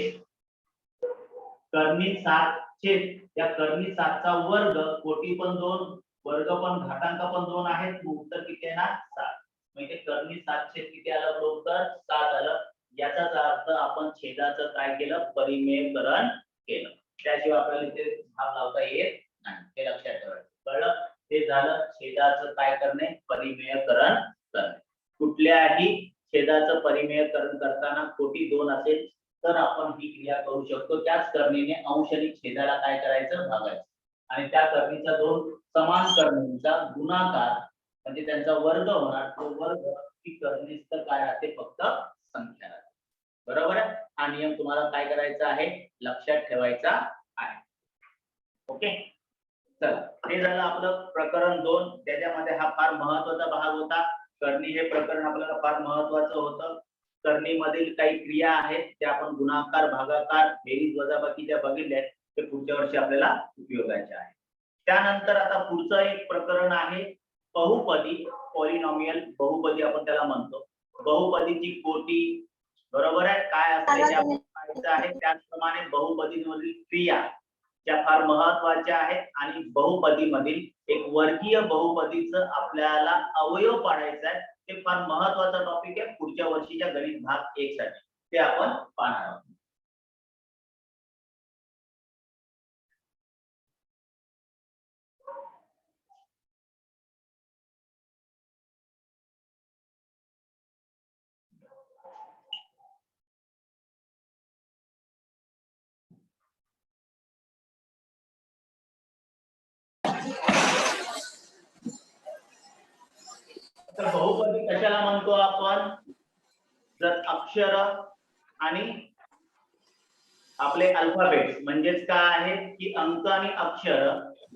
कर्णी 7 छेद त्या कर्णी 7 चा वर्ग कोटी पण 2 वर्ग पण घातांक पण 2 आहेत. उत्तर किती येणार 7. मग इथे कर्णी 7 छेद किती आलं उत्तर 7 आलं. याचाच अर्थ आपण छेदाचं काय केलं परिमेयकरण केलं. त्याशिवाय आपल्याला इथे भाग लावता येत नाही. हे लक्षात ठेवायचं. कळलं. ते झालं छेदाचं काय करणे परिमेयकरण करणे. कुठल्याही छेदाचं परिमेयकरण करताना कोटी 2 असेल तर आपण ही क्रिया करू शकतो. त्याच करणीने अंश आणि छेदाला काय करायचं भागायचं आणि त्या करणीचा 2 समान करणीचा गुणाकार म्हणजे त्यांचा वर्ग होणार. तो वर्ग ही करणीस्थ काय राहते फक्त संख्या राहते. बरोबर आहे. हा नियम तुम्हाला काय करायचा आहे लक्षात ठेवायचा आहे. ओके. चला हे झालं आपलं प्रकरण 2. त्याच्यामध्ये हा फार महत्वाचा भाग होता. करणी हे प्रकरण आपल्याला फार महत्वाचं होतं. करणीमधील काही क्रिया आहेत त्या आपण गुणाकार भागाकार बेरीज वजाबाकी ज्या बघितल्या ते पुढच्या वर्षी आपल्याला उपयोगाचे आहे. त्यानंतर आता पुढचं एक प्रकरण आहे बहुपदी पॉलिनॉमियल. बहुपदी आपण त्याला म्हणतो. बहुपदीची कोटी बरोबर आहे काय असते आहे. त्याचप्रमाणे बहुपदीमधील क्रिया ज्या फार महत्वाच्या आहेत आणि बहुपदीमधील एक वर्गीय बहुपदीचं आपल्याला अवयव पाडायचा आहे. ते फार महत्वाचा टॉपिक आहे पुढच्या वर्षीच्या गणित भाग 1 साठी. ते आपण पाहणार आहोत. तर बहुपदी कशाला म्हणतो आपण जर अक्षर आणि आपले अल्फाबेट म्हणजेच काय आहे की अंक आणि अक्षर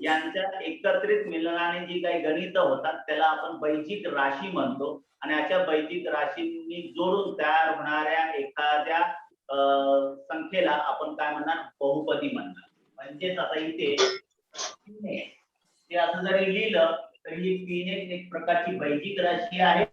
यांच्या एकत्रित मिलनाने जी काही गणित होतात त्याला आपण बैजिक राशी म्हणतो. आणि अशा बैजिक राशींनी जोडून तयार होणाऱ्या एखाद्या संख्येला आपण काय म्हणणार बहुपदी म्हणणार. म्हणजेच आता इथे ते असं जरी लिहिलं तर ही p एक प्रकारची बैजिक राशी आहे.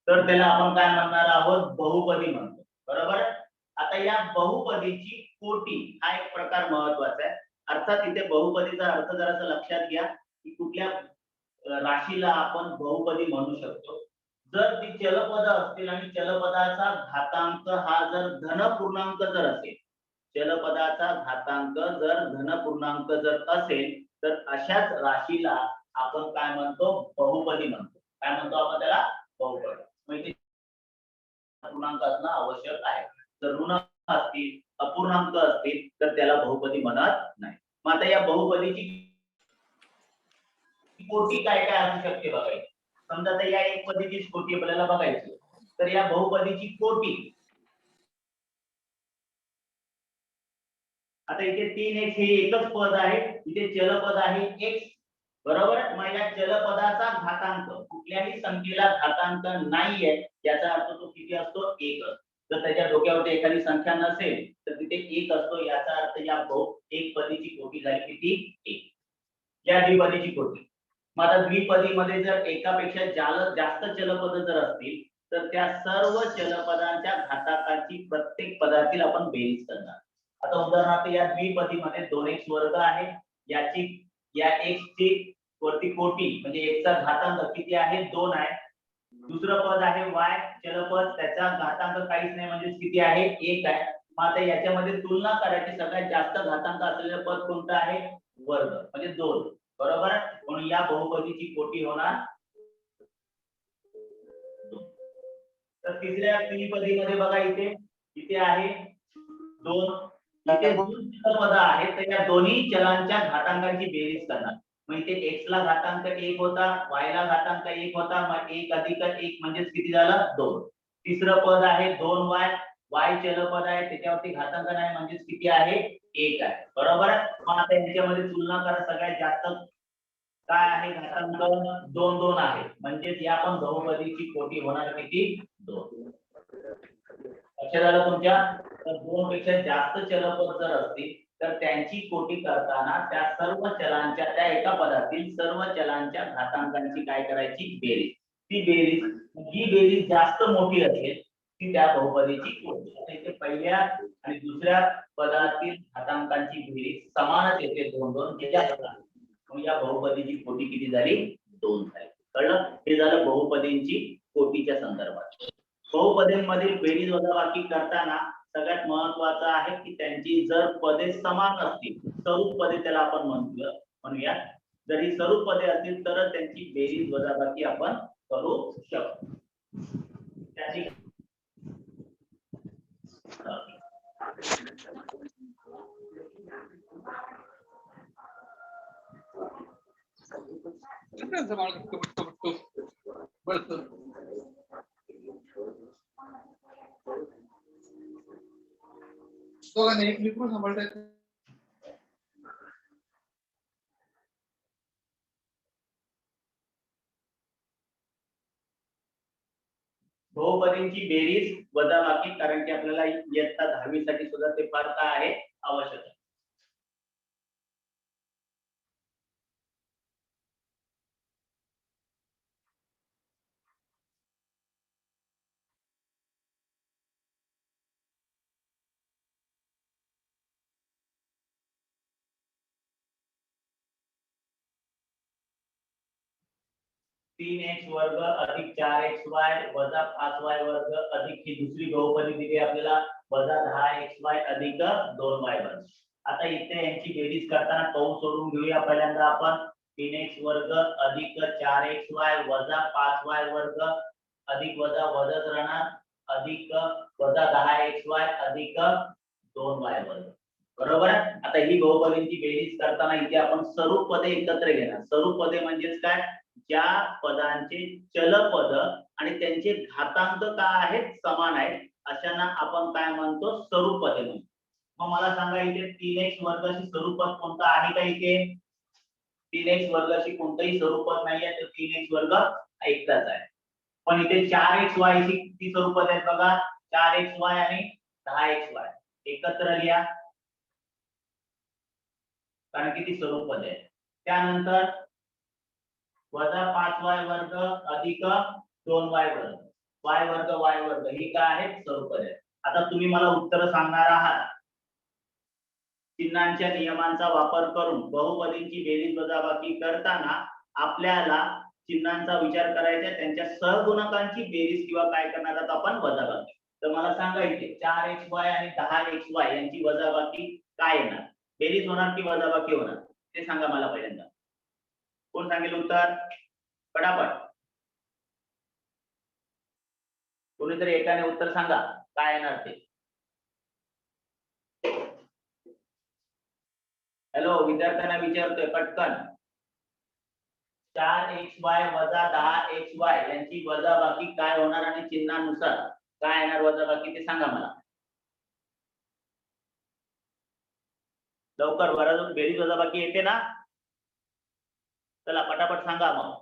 तर त्याला आपण काय म्हणणार आहोत बहुपदी म्हणतो. बरोबर. आता या बहुपदीची कोटी हा एक प्रकार महत्वाचा आहे. अर्थात इथे बहुपदीचा अर्थ जरासा लक्षात घ्या की कुठल्या राशीला आपण बहुपदी म्हणू शकतो. जर ती चलपद असतील आणि चलपदाचा घातांक हा जर धन पूर्णांक जर असेल, चलपदाचा घातांक जर धन पूर्णांक जर असेल तर अशाच राशीला आपण काय म्हणतो, बहुपदी म्हणतो. काय म्हणतो आपण त्याला, बहुपदी. म्हणजे पूर्णांक असणं आवश्यक आहे. जर ऋण असतील, अपूर्णांक असतील तर त्याला बहुपदी म्हणत नाही. मग आता या बहुपदीची कोटी काय काय असू शकते बघायची. समजा आता या एक पदीची कोटी आपल्याला बघायची, तर या बहुपदीची कोटी, आता इथे 3x हे एकच पद आहे, इथे चलपद आहे x, बरोबर. मग या चलपदाचा घातांक, कुठल्याही संख्येला घातांक नाहीये याचा अर्थ तो किती असतो, 1 असतो. जर त्याच्या डोक्यावरती एखादी संख्या नसेल तर तिथे 1 असतो, याचा अर्थ या एक पदीची कोटी झाली किती, 1. या द्विपदीची कोटी. मग आता द्विपदीमध्ये जर एकापेक्षा जास्त चलपद जर असतील तर त्या सर्व चलपदांच्या घातांकाची प्रत्येक पदातील आपण बेरीज करणार. आता उदाहरणार्थ या द्विपदीमध्ये 2x वर्ग आहे, याची या x ची वरती कोटी म्हणजे x चा घातांक किती आहे, 2 आहे. दुसरं पद आहे y चलपद, त्याचा घातांक काहीच नाही म्हणजे किती आहे, 1 आहे. मग आता याच्यामध्ये तुलना करायची, सगळ्यात जास्त घातांक असलेलं पद कोणतं आहे, वर्ग म्हणजे 2, बरोबर. म्हणून या बहुपदीची कोटी होणार 2. तर तिसऱ्या द्विपदीमध्ये बघा इथे आहे 2, इथे 2 पद आहेत, तर या दोन्ही चलांच्या घातांकाची बेरीज करणार. मग इथे x ला घातांक 1 होता, y ला घातांक 1 होता, मग 1 अधिक 1 म्हणजे किती झालं, 2. तिसरं पद आहे 2y, y चलपद आहे त्याच्यावरती घातांक नाही म्हणजे किती आहे, 1 आहे, बरोबर. मग आता याच्यामध्ये तुलना करा, सगळ्यात जास्त काय आहे घातांक, 2 2 आहे, म्हणजे या पण बहुपदीची कोटी होणार किती, 2. लक्षात आलं तुमच्या. तर 2 पेक्षा जास्त चलपद जर असतील तर त्यांची कोटी करताना त्या सर्व चलांच्या, त्या एका पदातील सर्व चलांच्या घातांकांची काय करायची, बेरीज. ती बेरीज, जी बेरीज जास्त मोठी असेल ती त्या बहुपदीची कोटी. आता इथे पहिल्या आणि दुसऱ्या पदातील घातांकांची बेरीज समानच येते, 2 2 जे जास्त आहे. मग या बहुपदीची कोटी किती झाली, 2 झाली. कळलं. हे झालं बहुपदींची कोटीच्या संदर्भात. बहुपदींमधील बेरीज वजाबाकी करताना सगळ्यात महत्वाचं आहे की त्यांची जर पदे समान असतील, स्वरूप पदे त्याला आपण म्हणूया, जर ही स्वरूप पदे असतील तर त्यांची बेरीज वजाबाकी आपण करू शकतो. त्याची एक मित्र सांभाळताय. बहुपदींची बेरीज वजाबाकी, कारण की आपल्याला इयत्ता 10वी साठी सुद्धा ते फार काय आहे, आवश्यक आहे. तीन एक्स वर्ग अधिक 4xy वजा 5y वर्ग अधिक ही दुसरी बहुपदी दिली आपल्याला वजा 10xy अधिक 2y वर्ग. आता इथे यांची बेरीज करताना कंस सोडून घेऊया. पहिल्यांदा आपण 3x वर्ग अधिक 4xy वजा 5y वर्ग अधिक वजा वजाच राहणार अधिक वजा 10xy अधिक 2y वर्ग, बरोबर. आता ही बहुपदींची बेरीज करताना इथे आपण स्वरूप पदे एकत्र घेणार. स्वरूप पदे म्हणजेच काय, ज्या पदांचे चलपद आणि त्यांचे घातांक काय आहेत, समान आहेत, अशांना आपण काय म्हणतो, स्वरूप पदे म्हणतो. मग मला सांगा इथे 3x वर्गाशी स्वरूपपद कोणतं आहे का, इथे 3x वर्गाशी कोणतंही स्वरूपपद नाहीये, तर 3x वर्ग एकटाच आहे. पण इथे 4xy ची किती स्वरूपपद आहेत बघा, 4xy आणि 10xy एकत्र लिहा, कारण किती स्वरूपपद आहे. त्यानंतर वजा 5y वर्ग अधिक 2y वर्ग, y वर्ग ही काय आहेत, स्वरूपपद आहेत. आता तुम्ही मला उत्तर सांगणार आहात, चिन्हांच्या नियमांचा वापर करून बहुपदींची बेरीज वजाबाकी करताना आपल्याला चिन्हांचा विचार करायचा, त्यांच्या सहगुणकांची बेरीज किंवा काय करणार आहोत आपण वजाबाकी. तर मला सांगा इथे 4xy आणि 10xy यांची वजाबाकी काय येणार, बेरीज होणार की वजाबाकी होणार ते सांगा मला पहिल्यांदा. कोण सांगेल उत्तर पटापट, कोणीतरी एकाने उत्तर सांगा काय येणार ते. हॅलो विद्यार्थ्यांना विचारतोय पटकन. 4xy वजा 10xy यांची वजाबाकी काय होणार आणि चिन्हानुसार काय येणार वजाबाकी ते सांगा मला लवकर. बरं बेरीज वजाबाकी येते ना, चला पटापट सांगा मग.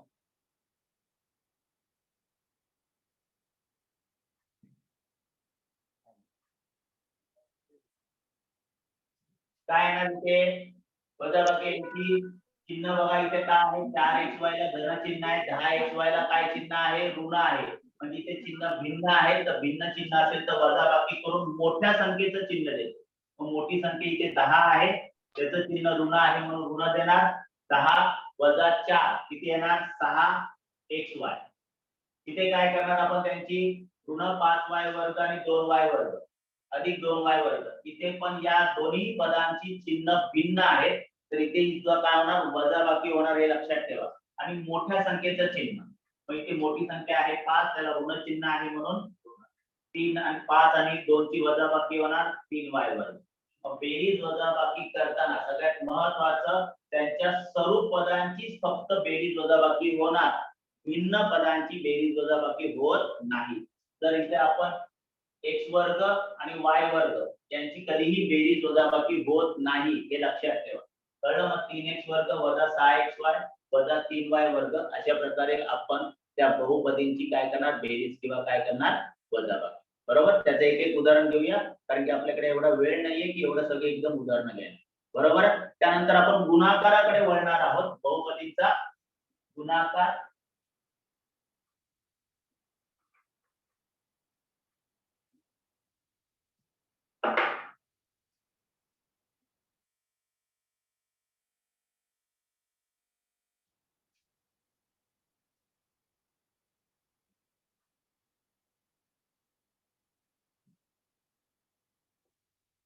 काय येणार इथे वजाबाकी यांची चिन्ह बघा इथे काय आहे, 4xy ला धन चिन्ह आहे, 10xy ला काय चिन्ह आहे, ऋण आहे. म्हणजे इथे चिन्ह भिन्न आहे, तर भिन्न चिन्ह असेल तर वजाबाकी करून मोठ्या संख्येचं चिन्ह देतो. मग मोठी संख्या इथे 10 आहे, त्याचं चिन्ह ऋण आहे म्हणून ऋण देणार. 10 वजा 4 किती येणार 6xy. इथे काय करणार आपण त्यांची ऋण 5y वर्ग आणि 2y वर्ग अधिक 2y वर्ग. इथे पण या दोन्ही पदांची चिन्ह भिन्न आहेत, तर इथे इथं काय होणार वजाबाकी होणार हे लक्षात ठेवा. आणि मोठ्या संख्येचं चिन्ह, मग इथे मोठी संख्या आहे 5, त्याला ऋण चिन्ह आहे म्हणून 3 आणि 5 आणि 2 ची वजाबाकी होणार 3y वर्ग. मग बेरीज वजाबाकी करताना सगळ्यात महत्त्वाचं त्यांच्या सर्व पदांची फक्त बेरीज वजाबाकी होणार, भिन्न पदांची बेरीज वजाबाकी होत नाही. जर इथे आपण x वर्ग आणि y वर्ग यांची कधीही बेरीज वजाबाकी होत नाही हे लक्षात ठेवा. कळलं. मग 3x वर्ग वजा 6xy वजा 3y वर्ग अशा प्रकारे आपण त्या बहुपदींची काय करणार बेरीज किंवा काय करणार वजाबाकी. बरोबर. त्याचं एक एक उदाहरण घेऊया, कारण की आपल्याकडे एवढा वेळ नाहीये की एवढं सगळं एकदम उदाहरण घ्यायला. बरोबर. त्यानंतर आपण गुणाकाराकडे वळणार आहोत. बहुपदीचा गुणाकार.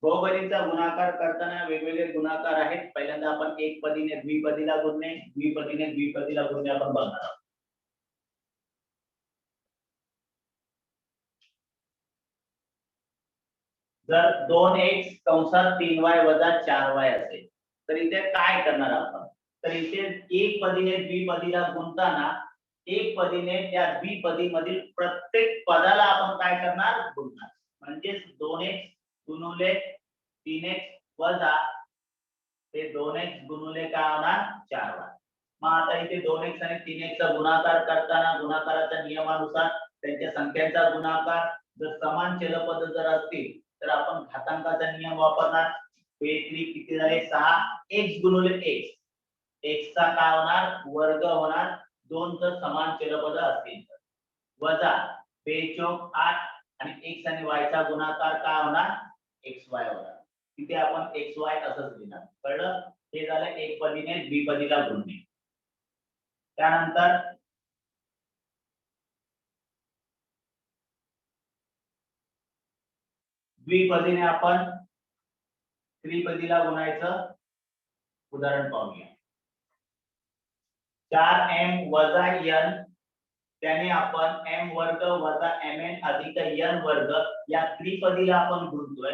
बहुपदीचा गुणाकार करताना वेगवेगळे गुणाकार आहेत. पहिल्यांदा आपण एकपदीने द्विपदीला गुणणे, द्विपदीने द्विपदीला गुणणे आपण बघणार आहोत. जर 2x कंसात 3y वजा 4y असेल तर इथे काय करणार आपण, तर इथे एकपदीने द्विपदीला गुणताना एकपदीने त्या द्विपदीमधील प्रत्येक पदाला आपण काय करणार गुणणार. म्हणजे 2x गुणुले 3x वजा ते 2x गुणुले काय होणार 4y. मग आता इथे 2x आणि 3x चा गुणाकार करताना गुणाकाराच्या नियमानुसार त्यांच्या संख्यांचा गुणाकार जर समान चलपद जर असतील तर आपण घातांकाचा नियम वापरणार. 2 किती झाले 6x गुणुले x, x चा काय होणार वर्ग होणार 2 जर समान चलपद असतील तर, वजा 2 चौक 8 आणि x आणि y चा गुणाकार काय होणार xy होणार. तिथे आपण xy असंच लिहिणार. कळलं. हे झालं एकपदीने द्विपदीला गुणणे. त्यानंतर द्विपदीने आपण त्रिपदीला गुणायचं उदाहरण पाहूया. 4m वजा n त्याने आपण m वर्ग वजा mn अधिक n वर्ग या त्रिपदीला आपण गुणतोय.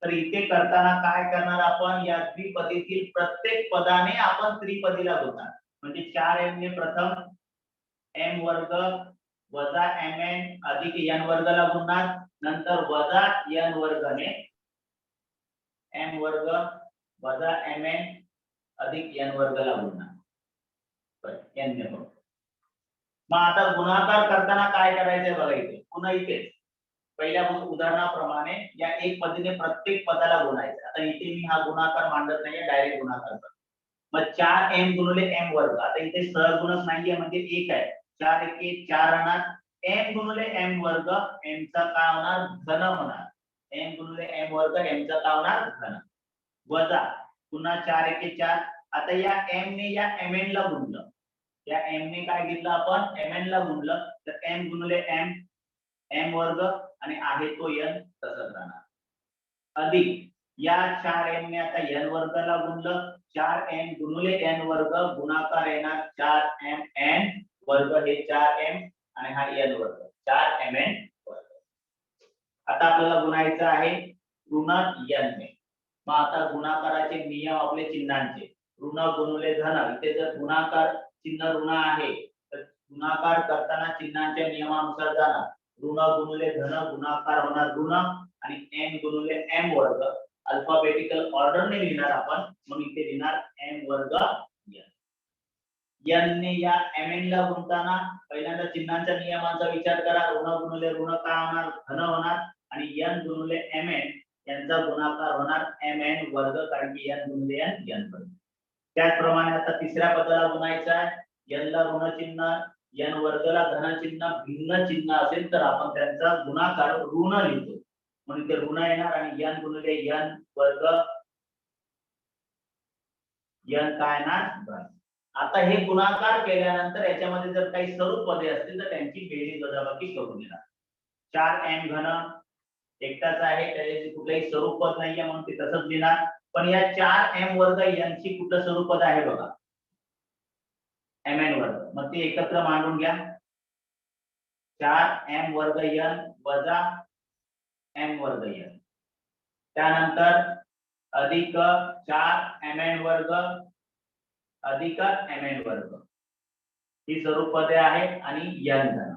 तर इथे करताना काय करणार आपण, या त्रिपदीतील प्रत्येक पदाने आपण त्रिपदीला गुणणार. म्हणजे 4m ने प्रथम m वर्ग वजा mn अधिक n वर्गला गुणणार, नंतर वजा n वर्गने m वर्ग वजा mn अधिक n वर्गला गुणणार. n ने बघ. मग आता गुणाकार करताना काय करायचंय बघा इथे पुन्हा इथे पहिल्या उदाहरणाप्रमाणे या एक पदीने प्रत्येक पदाला गुणायचं. आता इथे मी हा गुणाकार मांडत नाहीये, डायरेक्ट गुणाकार करतो. मग 4m गुणिले m वर्ग, आता इथे सहगुणक नाहीये म्हणजे 1 आहे. 4 1 4 राहणार. m गुणिले m वर्ग, m चा काय होणार घन होणार. m गुणिले m वर्ग, m चा काय होणार घन. वजा पुन्हा 4 1 4. आता या m ने या mn ला गुणलं या m ने काय घेतलं आपण mn ला गुणलं तर m गुणिले m वर्ग आणि आहे तो n तसंच राहणार अधिक या 4m ने आता n वर्गाला गुणलं 4m गुणिले n वर्ग गुणाकार येणार 4mn वर्ग हे 4m आणि हा n वर्ग 4mn वर्ग. आता आपल्याला गुणायचं आहे ऋण n ने. मग आता गुणाकाराचे नियम आपले चिन्हांचे ऋण गुणिले धन. इथे जर गुणाकार चिन्ह ऋण आहे तर गुणाकार करताना चिन्हांच्या नियमानुसार जाणार. ऋण गुणिले धन गुणाकार होणार ऋण आणि n गुणिले m वर्ग अल्फाबेटिकल ऑर्डर ने लिहिणार आपण. मग इथे लिहिणार m वर्ग n ने या mn ला गुणताना पहिल्यांदा चिन्हांच्या नियमांचा विचार करा. ऋण गुणिले ऋण काय होणार धन होणार आणि n गुणिले mn यांचा गुणाकार होणार mn वर्ग कारण की n गुणिले n वर्ग. त्याचप्रमाणे आता तिसऱ्या पदाला गुणायचं आहे. n ला ऋण चिन्ह n वर्गला धन चिन्ह भिन्न चिन्ह असेल तर आपण त्यांचा गुणाकार ऋण लिहितो म्हणून ते ऋण येणार आणि n गुणिले n वर्ग n काय येणार. आता हे गुणाकार केल्यानंतर याच्यामध्ये जर काही स्वरूप पदे असतील तर त्यांची बेरीज वजाबाकी करून घेणार. 4m घन एकटाच आहे त्याचे कुठलेही स्वरूप पद नाहीये म्हणून ते तसंच लिहिणार. पण या 4m वर्ग यांची कुठलं स्वरूप पद आहे बघा mn वर्ग. मग ते एकत्र मांडून घ्या. 4m वर्ग n वजा m वर्ग n त्यानंतर अधिक 4mn वर्ग अधिक mn वर्ग ही स्वरूप पदे आहेत आणि n घन.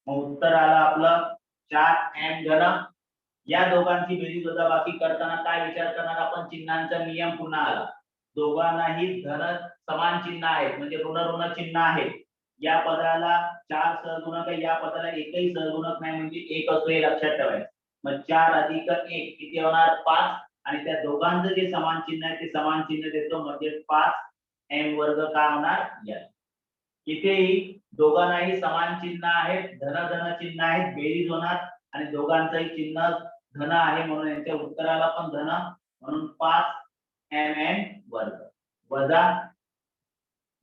मग उत्तर आलं आपलं 4m घन. या दोघांची बेरीज वजाबाकी करताना काय विचार करणार आपण चिन्हांचा नियम पुन्हा आला. दोघांनाही धन समान चिन्ह आहेत म्हणजे ऋण ऋण चिन्ह आहे. या पदाला 4 सहगुणक आहे या पदाला एकही सहगुणक नाही म्हणजे 1 असतो हे लक्षात ठेवायचं. मग 4 अधिक 1 किती होणार 5 आणि त्या दोघांचं जे समान चिन्ह आहे ते समान चिन्ह देतो म्हणजे 5m वर्ग काय होणार n. इथेही दोघांनाही समान चिन्ह आहेत धन धन चिन्ह आहेत बेरीज होणार आणि दोघांचंही चिन्ह धन आहे म्हणून यांच्या उत्तराला पण धन म्हणून 5mn वर्ग वजा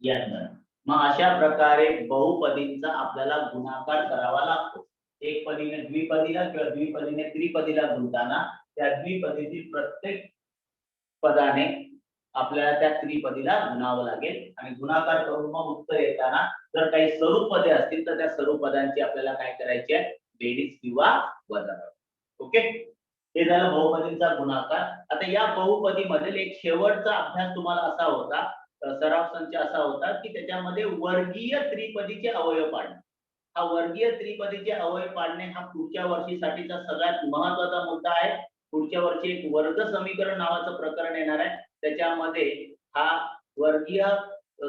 n घन. मग अशा प्रकारे बहुपदींचा आपल्याला गुणाकार करावा लागतो. एक पदीने द्विपदीला किंवा द्विपदीने त्रिपदीला गुणताना त्या द्विपदीतील प्रत्येक पदाने आपल्याला त्या त्रिपदीला गुणावं लागेल आणि गुणाकार करून मग उत्तर येताना जर काही स्वरूप पदे असतील तर त्या स्वरूप पदांची आपल्याला काय करायची आहे बेरीज किंवा वजा. ओके हे झालं बहुपदींचा गुणाकार. आता या बहुपदीमधील एक शेवटचा अभ्यास तुम्हाला असा होता सराव संच असा होता की त्याच्यामध्ये वर्गीय त्रिपदीचे अवयव पाडणे. हा वर्गीय त्रिपदीचे अवयव पाडणे हा पुढच्या वर्षीसाठीचा सगळ्यात महत्त्वाचा मुद्दा आहे. पुढच्या वर्षी एक वर्ग समीकरण नावाचं प्रकरण येणार आहे. त्याच्यामध्ये हा वर्गीय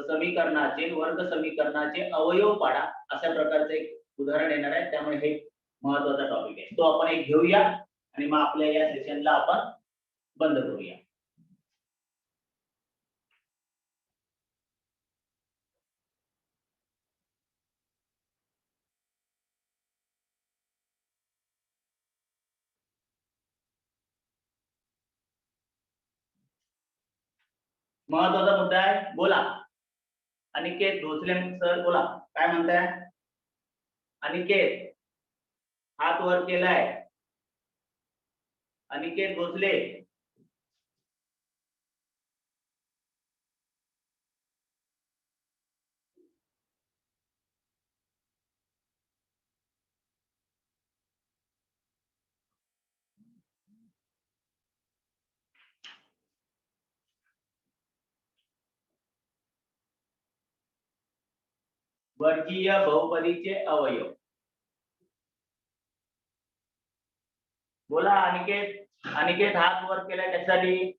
समीकरणाचे वर्ग समीकरणाचे अवयव पाडा अशा प्रकारचं एक उदाहरण येणार आहे. त्यामुळे हे महत्त्वाचा टॉपिक आहे तो आपण एक घेऊया आणि मग आपल्या या सेशनला आपण बंद करूया. महत्वाचा मुद्दा आहे बोला. अनिकेत भोसले सर बोला काय म्हणताय. अनिकेत हात वर केलाय. अनिकेत भोसले वर्गीय बहुपदीचे अवयव बोला. अनिकेत अनिकेत हात वर केलाय कशासाठी.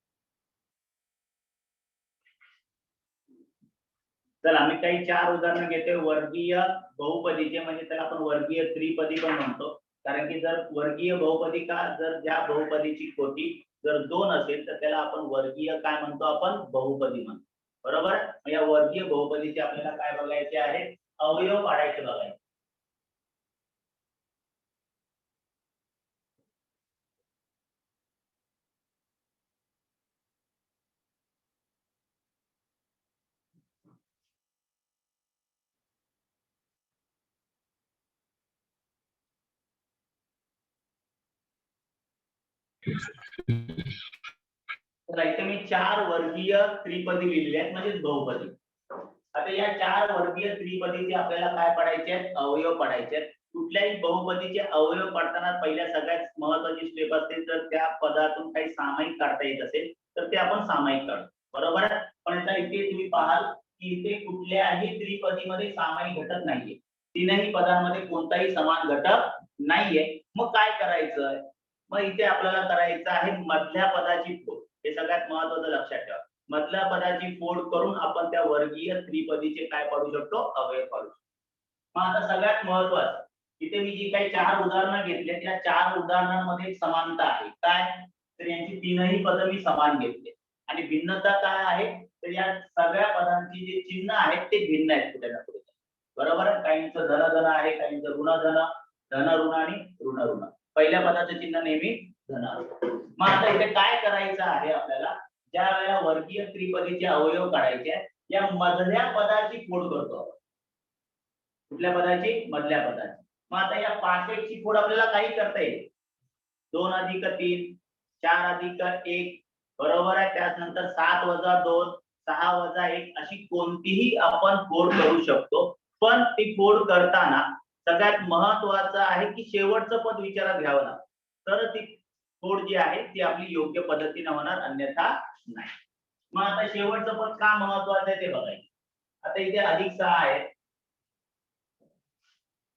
चला आम्ही काही 4 उदाहरण घेतोय वर्गीय बहुपदीचे म्हणजे त्याला आपण वर्गीय त्रिपदी पण म्हणतो. कारण की जर वर्गीय बहुपदी का जर ज्या बहुपदीची कोटी जर 2 असेल तर त्याला आपण वर्गीय काय म्हणतो आपण बहुपदी म्हणतो. बरोबर. या वर्गीय बहुपदीचे आपल्याला काय बघायचे आहे अवयव पाडायचे बघायचे. तर इथे मी 4 वर्गीय त्रिपदी लिहिलेले आहेत म्हणजे बहुपदी. आता या 4 वर्गीय त्रिपदीचे आपल्याला काय पडायचे आहेत, अवयव पडायचे आहेत. कुठल्याही बहुपदीचे अवयव पडताना पहिल्या सगळ्यात महत्वाची स्टेप असते, तर त्या पदातून काही सामायिक काढता येत असेल तर ते आपण सामायिक काढतो, बरोबर आहे. पण आता इथे तुम्ही पाहाल की इथे कुठल्याही त्रिपदीमध्ये सामायिक घटक नाहीये, तीनही पदांमध्ये कोणताही समान घटक नाहीये. मग काय करायचं, मग इथे आपल्याला करायचं आहे मधल्या पदाची फोड. हे सगळ्यात महत्वाचं लक्षात ठेवा. मधल्या पदाची फोड करून आपण त्या वर्गीय त्रिपदीचे काय पाडू शकतो, अवयव पाडू शकतो. मग आता सगळ्यात महत्वाचं, इथे मी जी काही 4 उदाहरणं घेतली त्या 4 उदाहरणांमध्ये एक समानता आहे. काय, तर यांची तीनही पदं मी समान घेतली आणि भिन्नता काय आहे, तर या सगळ्या पदांची जे चिन्ह आहेत ते भिन्न आहेत कुठे ना कुठे, बरोबर आहे. काहींचं धन धन आहे, काहींचं ऋण धन, धन ऋण आणि ऋण ऋण. पहिल्या पदाचं चिन्ह नेहमी धन असतं. मग आता इथे काय करायचं आहे आपल्याला, ज्या वेळेला वर्गीय त्रिपदीचे अवयव काढायचे आहेत, या मधल्या पदाची फोड करतो आपण. कुठल्या पदाची, मधल्या पदाची. मग आता या 5 ची फोड आपल्याला काही करता येईल, 2 अधिक 3, 4 अधिक 1, बरोबर आहे. त्यानंतर 7 वजा 2, 6 वजा 1 अशी कोणतीही आपण फोड करू शकतो. पण ती फोड करताना सगळ्यात महत्वाचं आहे की शेवटचं पद विचारात घ्यावं लागतं, तर ती फोड जी आहे ती आपली योग्य पद्धतीने होणार, अन्यथा नाही. मग आता शेवटचं पद का महत्वाचं आहे ते बघायचं. आता इथे अधिक 6 आहे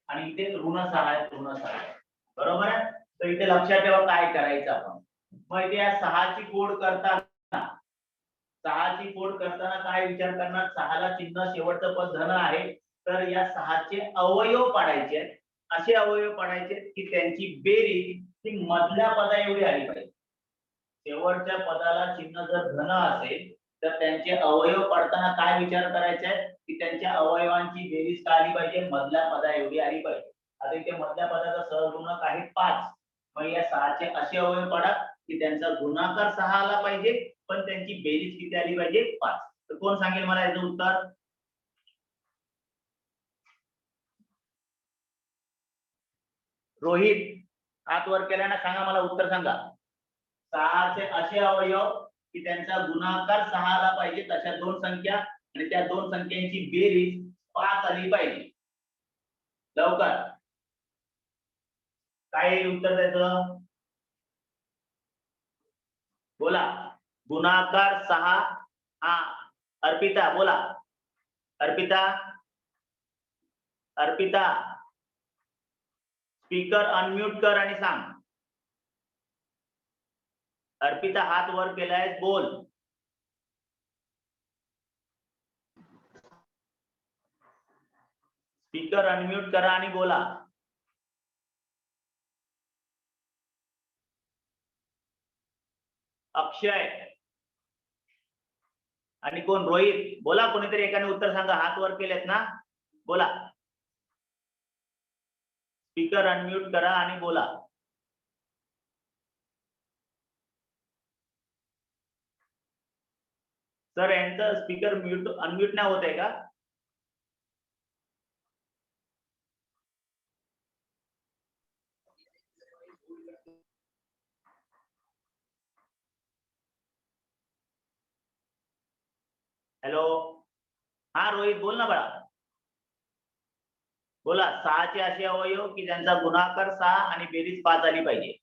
आणि इथे ऋण 6 आहे, ऋण 6 आहे, बरोबर आहे. तर इथे लक्षात ठेवा काय करायचं आपण. मग इथे या 6 ची फोड करताना, 6 ची फोड करताना काय विचार करणार, 6 ला चिन्ह शेवटचं पद धन आहे, तर या 6 चे अवयव पाडायचे आहेत. असे अवयव पाडायचे की त्यांची बेरीज ही मधल्या पदा एवढी आली पाहिजे. शेवटच्या पदाला चिन्ह जर धन असेल तर त्यांचे अवयव पडताना काय विचार करायचे आहे की त्यांच्या अवयवांची बेरीज काय आली पाहिजे, मधल्या पदा एवढी आली पाहिजे. आता इथे मधल्या पदाचा सहगुणक आहे 5. मग या 6 चे असे अवयव पडा की त्यांचा गुणाकार 6 आला पाहिजे, पण त्यांची बेरीज किती आली पाहिजे, 5. तर कोण सांगेल मला याचं उत्तर. रोहित हात वर केल्यानं सांगा, मला उत्तर सांगा. 6 चे असे अवयव की त्यांचा गुणाकार 6 आला पाहिजे, तशा 2 संख्या आणि त्या 2 संख्यांची बेरीज 5 आली पाहिजे. लवकर काय येईल उत्तर त्याचं, बोला. गुणाकार 6. हा अर्पिता बोला. अर्पिता, अर्पिता स्पीकर अनम्यूट कर आणि सांग. अर्पिता हात वर केलाय, बोल. स्पीकर अनम्यूट करा आणि बोला. अक्षय आणि कोण, रोहित बोला. कोणीतरी एकाने उत्तर सांगा, हात वर केलेत ना, बोला. स्पीकर अनम्यूट करा आणि बोला. सर यांचं स्पीकर म्यूट अनम्यूट नाही होत आहे का. हॅलो, हा रोहित बोल ना बाळा, बोला. 6 चे असे अवयव की ज्यांचा गुणाकार 6 आणि बेरीज 5 आली पाहिजे.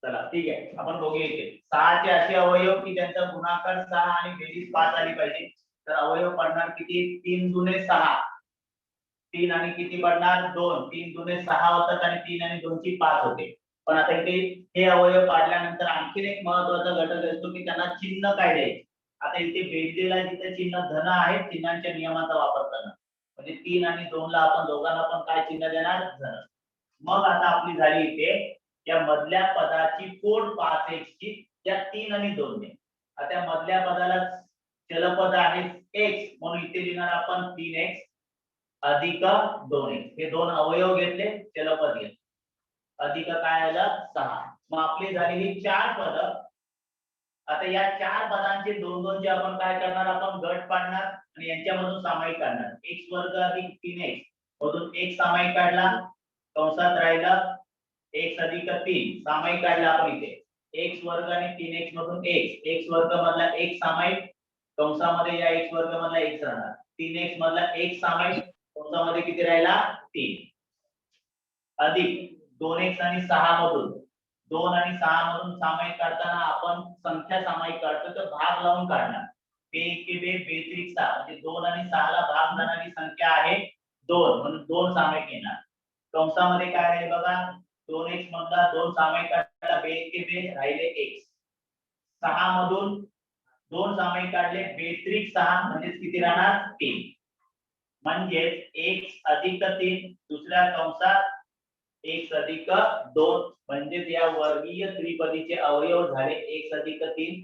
चला ठीक आहे, आपण बघूया इथे 6 चे असे अवयव की ज्यांचा गुणाकार 6 आणि बेरीज 5 आली पाहिजे. तर अवयव पडणार किती, 3 दुने 6, 3 आणि किती पडणार 2, 3 दुने 6 होतात आणि 3 आणि 2 ची 5 होते. पण आता इथे हे अवयव पाडल्यानंतर आणखीन एक महत्वाचा घटक असतो की त्यांना चिन्ह काय द्यायचे. आता इथे बेरजेला जिथे चिन्ह धन आहे, चिन्हांच्या नियमाचा वापर करणं, म्हणजे 3 आणि 2 ला आपण दोघांना पण काय चिन्ह देणार, धन. मग आता आपली झाली इथे या मधल्या पदाची फोड 5x ची या 3 आणि 2 ने. आता मधल्या पदाला चलपद आहे x, म्हणून इथे लिहिणार आपण 3x अधिक 2x. हे दोन अवयव घेतले, चलपद घेतले, अधिक काय आलं 6. मग आपली झालेली 4 पद. आता या 4 पदांचे दोन दोनचे आपण काय करणार, आपण गट पाडणार आणि यांच्यामधून सामायिक काढणार. x वर्ग अधिक 3x मधून एक सामायिक काढला, कंसात राहिला x अधिक 3 सामायिक काढला आपण इथे. x वर्ग आणि 3x मधून x वर्ग मधला एक सामायिक, कंसामध्ये या x वर्ग मधला x राहणार. 3x मधला एक सामायिक, कंसामध्ये किती राहिला 3 अधिक 2x आणि 6 मधून 2 आणि 6 मधून सामायिक काढताना आपण संख्या सामायिक काढतो तर भाग लावून काढणार. 2 म्हणजे 2 आणि 6 ला भाग जाणारी संख्या आहे 2 म्हणून 2 सामायिक येणार. कंसामध्ये काय आहे बघा, 2x मधला 2 सामायिक काढला, 2 राहिले x. 6 मधून 2 सामायिक काढले, 6 म्हणजे किती राहणार 3. म्हणजे x अधिक 3 दुसऱ्या कंसात x अधिक 2 म्हणजे या वर्गीय त्रिपदीचे अवयव झाले x अधिक 3,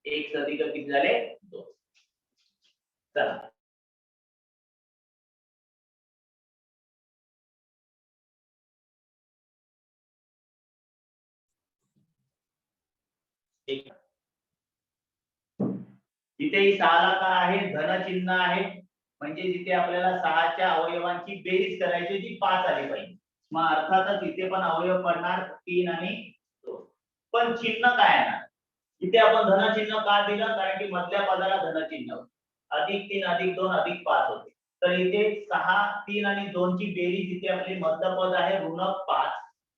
x अधिक किती झाले 2. चला तिथे 6ला काय आहे, धन चिन्ह आहे. म्हणजे जिथे आपल्याला 6च्या अवयवांची बेरीज करायची जी 5 आली पाहिजे. मग अर्थातच इथे पण अवयव पडणार 3 आणि 2. पण चिन्ह काय येणार इथे, आपण धन चिन्ह का दिलं, कारण की मधल्या पदाला धन चिन्ह अधिक 3 अधिक 2 अधिक 5 होते. तर इथे 6 3 आणि 2 ची बेरीज इथे आपली मध्य पद आहे ऋण 5.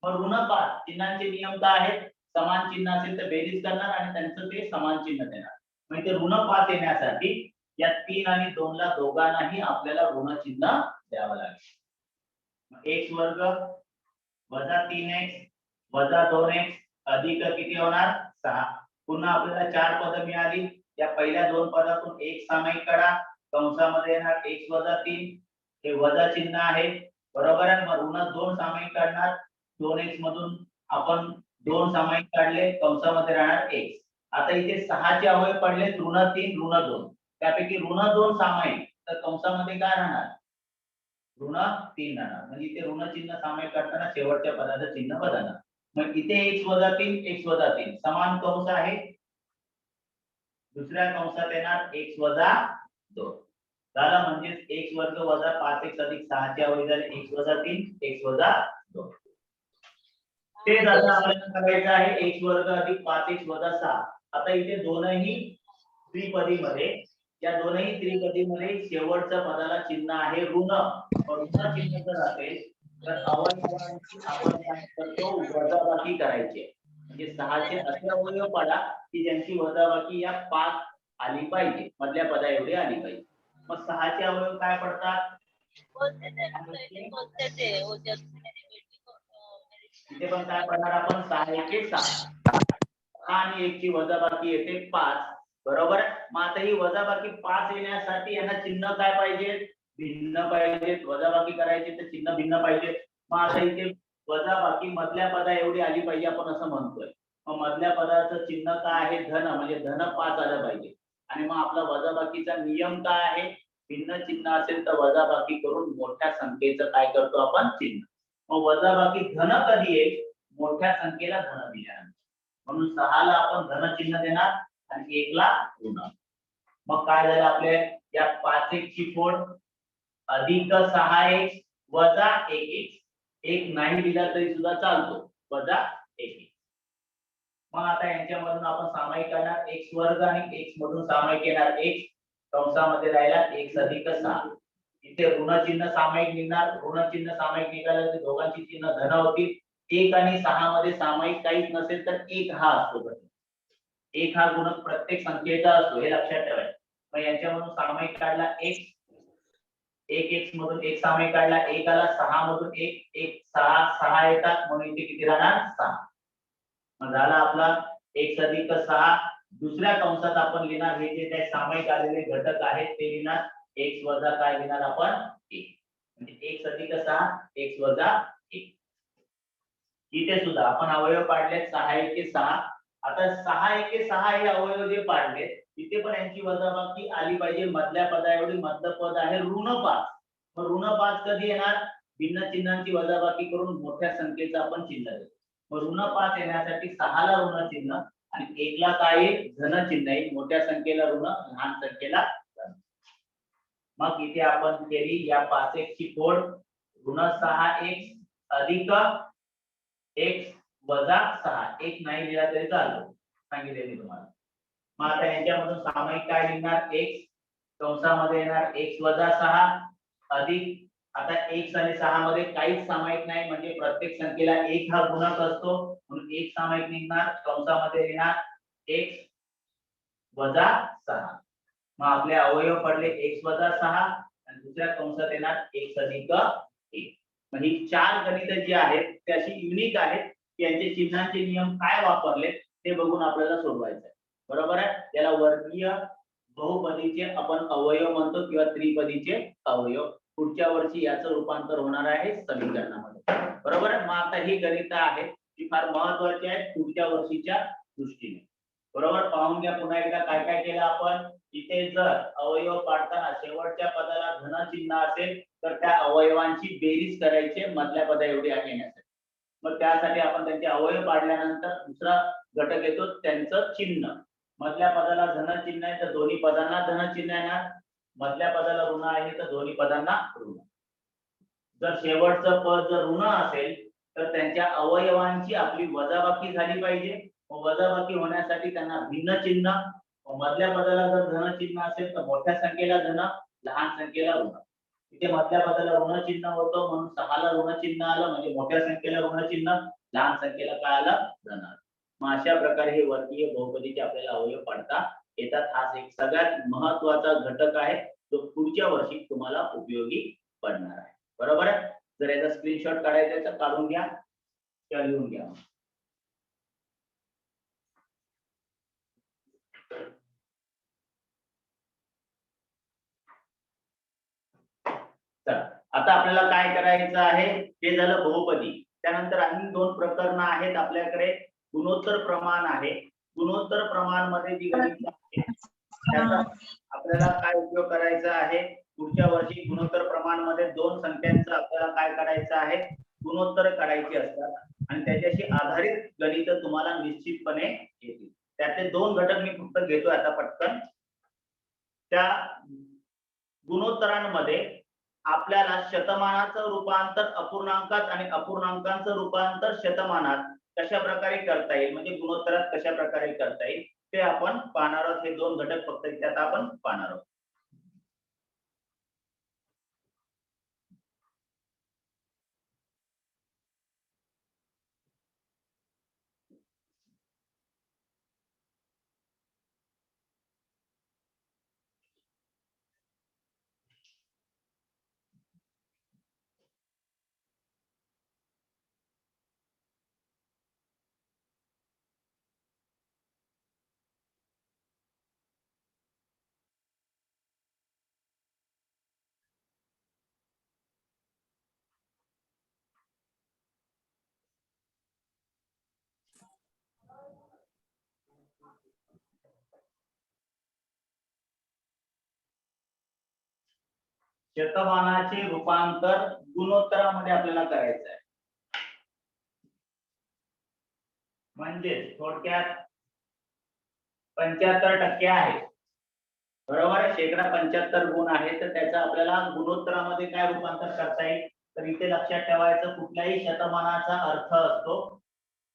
मग ऋण 5 चिन्हांचे नियम काय आहेत, समान चिन्ह असेल तर बेरीज करणार आणि त्यांचं ते समान चिन्ह देणार. म्हणजे ऋण 5 येण्यासाठी या 3 आणि 2 ला दोघांनाही आपल्याला ऋण चिन्ह द्यावं लागेल. x वर्ग वजा 3x वजा 2x अधिक किती होणार 6. पुन्हा आपल्याला 4 पद मिळाली. या पहिल्या 2 पदातून एक सामायिक काढा, कंसामध्ये येणार x वजा 3, हे वजा चिन्ह आहे बरोबर आहे. मग ऋण 2 सामायिक काढणार, 2x मधून आपण 2 सामायिक काढले, कंसामध्ये राहणार x. आता इथे 6 चे अवयव पडले ऋण 3 ऋण 2, त्यापैकी ऋण 2 सामायिक, तर कंसामध्ये काय राहणार ऋण 3 राहणार. म्हणजे इथे ऋण चिन्ह सामायिक करताना शेवटच्या पदाचं चिन्ह बदलणार. मग इथे x वजा 3 x वजा 3 समान कंस आहे, दुसऱ्या कंसात येणार x वजा 2 झाला. म्हणजे x वर्ग वजा 5x अधिक 6 चे अवयव झाले x वजा 3 x वजा 2. ते आता आपल्याला करायचं आहे x वर्ग अधिक 5x वजा 6. आता इथे दोनही त्रिपदीमध्ये, या दोनही त्रिपदीमध्ये शेवटच्या पदाला चिन्ह आहे ऋण. ऋण चिन्ह जर असेल तर अवयवांची आपण काय करतो वजाबाकी करायची. म्हणजे 6 चे असे अवयव पडा की ज्यांची वजाबाकी या 5 आली पाहिजे, मधल्या पदा एवढी आली पाहिजे. मग 6 चे अवयव काय पडतात, इथे पण काय पडणार आपण 6 एके 6 आणि 1 ची वजाबाकी येते 5 बरोबर. मग आता ही वजाबाकी 5 येण्यासाठी यांना चिन्ह काय पाहिजे, भिन्न पाहिजे. वजाबाकी करायची तर चिन्ह भिन्न पाहिजे. मग आता इथे वजाबाकी मधल्या पदा एवढी आली पाहिजे आपण असं म्हणतोय. मग मधल्या पदाचं चिन्ह काय आहे धन, म्हणजे धन 5 आलं पाहिजे. आणि मग आपला वजाबाकीचा नियम काय आहे, भिन्न चिन्ह असेल तर वजाबाकी करून मोठ्या संख्येचं काय करतो आपण चिन्ह. मग वजाबाकी धन कधी येईल, मोठ्या संख्येला धन दिल्यानंतर. म्हणून 6 ला आपण धन चिन्ह देणार आणि 1 ला ऋण. मग काय झालं आपले, या 5x ची फोड अधिक 6x वजा 1x, 1 नाही दिला तरी सुद्धा चालतो, वजा 1x. मग आता यांच्यामधून आपण सामायिक करणार x वर्ग आणि x मधून सामायिक येणार x, कंसामध्ये राहिला x अधिक 6. इथे ऋण चिन्ह सामायिक निघणार, ऋण चिन्ह सामायिक निघालं तर दोघांची चिन्ह धन होतील. 1 आणि 6 मध्ये सामायिक काहीच नसेल तर 1 हा असतो. 1 हा गुणक प्रत्येक संख्येचा असतो, हे लक्षात ठेवायचं. मग यांच्यामधून सामायिक काढला x, 1x मधून 1 सामायिक काढला, 1 आला, 6 मधून 1 6 येतात, म्हणून इथे किती राहणार 6. मग झाला आपला x अधिक 6. दुसऱ्या कंसात आपण लिहिणार हे जे काही सामायिक आलेले घटक आहेत ते लिहिणार, x वजा काय लिहिणार आपण 1. म्हणजे x अधिक 6 x वजा 1. इथे सुद्धा आपण अवयव पाडले 6 एके 6. आता 6 एके 6 हे अवयव जे पाडले तिथे पण यांची वजाबाकी आली पाहिजे मधल्या पदा एवढी. मधलं पद आहे ऋण 5. मग ऋण 5 कधी येणार, भिन्न चिन्हांची वजाबाकी करून मोठ्या संख्येचं आपण चिन्ह देतो. मग ऋण 5 येण्यासाठी 6 ला ऋण चिन्ह आणि 1 ला काय येईल? धन चिन्ह येईल. मोठ्या संख्येला ऋण, लहान संख्येला धन. मग इथे आपण केली या 5x ची फोड. ऋण 6x अधिक x वजा 6. 1 नाही लिहिला तरी चालतो, सांगितले मी तुम्हाला. मग आता यांच्यामधून सामायिक काय लिहिणार? x कंसामध्ये येणार x वजा 6 अधिक, आता x आणि 6 मध्ये काहीच सामायिक नाही म्हणजे प्रत्येक संख्येला 1 हा गुणक असतो म्हणून 1 सामायिक निघणार. कंसामध्ये येणार x वजा 6. मग आपले अवयव पडले x वजा 6 आणि दुसऱ्या कंसात येणार x अधिक 1. मग ही 4 गणित जी आहेत ते अशी युनिक आहेत की यांचे चिन्हांचे नियम काय वापरले ते बघून आपल्याला सोडवायचं आहे. बरोबर आहे. याला वर्गीय बहुपदीचे आपण अवयव म्हणतो किंवा त्रिपदीचे अवयव. पुढच्या वर्षी याचं रूपांतर होणार आहे समीकरणामध्ये. बरोबर आहे. मग आता ही गणित आहेत जी फार महत्त्वाची आहेत पुढच्या वर्षीच्या दृष्टीने. बरोबर. पाहून घ्या पुन्हा एकदा काय काय केलं आपण. इथे जर अवयव पाडताना शेवटच्या पदाला धन चिन्ह असेल तर त्या अवयवांची बेरीज करायची मधल्या पदा एवढी येण्यासाठी. मग त्यासाठी आपण त्यांचे अवयव पाडल्यानंतर दुसरा घटक येतो त्यांचं चिन्ह. मधल्या पदाला धन चिन्ह आहे तर दोन्ही पदांना धन चिन्ह येणार. मधल्या पदाला ऋण आहे तर दोन्ही पदांना ऋण. जर शेवटचं पद जर ऋण असेल तर त्यांच्या अवयवांची आपली वजाबाकी झाली पाहिजे. वजाबाकी होण्यासाठी त्यांना भिन्न चिन्ह. मधल्या पदाला जर धन चिन्ह असेल तर मोठ्या संख्येला धन, लहान संख्येला ऋण. इथे मधल्या पदाला ऋण चिन्ह होतं म्हणून 6 ला ऋण चिन्ह आलं म्हणजे मोठ्या संख्येला ऋण चिन्ह, लहान संख्येला काय आलं? धन. मग अशा प्रकारे हे वर्गीय बहुपदीचे आपल्याला अवयव पाडता येतात. हा एक सगळ्यात महत्त्वाचा घटक आहे जो पुढच्या वर्षी तुम्हाला उपयोगी पडणार आहे. बरोबर आहे. जर याचा स्क्रीनशॉट काढायचा आहे तर काढून घ्या किंवा लिहून घ्या. चला आता आपल्याला काय करायचं आहे. हे झालं बहुपदी. त्यानंतर आणखी 2 प्रकरणं आहेत आपल्याकडे. गुणोत्तर प्रमाण आहे. गुणोत्तर प्रमाण मध्ये जी गणित आहे त्याचा आपल्याला काय उपयोग करायचा आहे. पुढच्या वर्षी गुणोत्तर प्रमाण मध्ये 2 संख्यांचं आपल्याला काय करायचं आहे. गुणोत्तर काढायची असतात आणि त्याच्याशी आधारित गणित तुम्हाला निश्चितपणे येतील. त्यातले 2 घटक मी फक्त घेतोय आता पटकन. त्या गुणोत्तरांमध्ये आपल्याला शतमानाचं रूपांतर अपूर्णांकात आणि अपूर्णांकांचं रूपांतर शतमानात कशा प्रकारे करता येईल म्हणजे गुणोत्तरात कशा प्रकारे करता येईल ते आपण पाहणार आहोत. हे 2 घटक फक्त त्यात आपण पाहणार आहोत. शतमानाचे रूपांतर गुणोत्तरामध्ये आपल्याला करायचं आहे. म्हणजे थोडक्यात 75% आहे. बरोबर आहे. शेकडा 75 गुण आहे तर त्याचा आपल्याला गुणोत्तरामध्ये काय रूपांतर करता येईल. तर इथे लक्षात ठेवायचं कुठल्याही शतमानाचा अर्थ असतो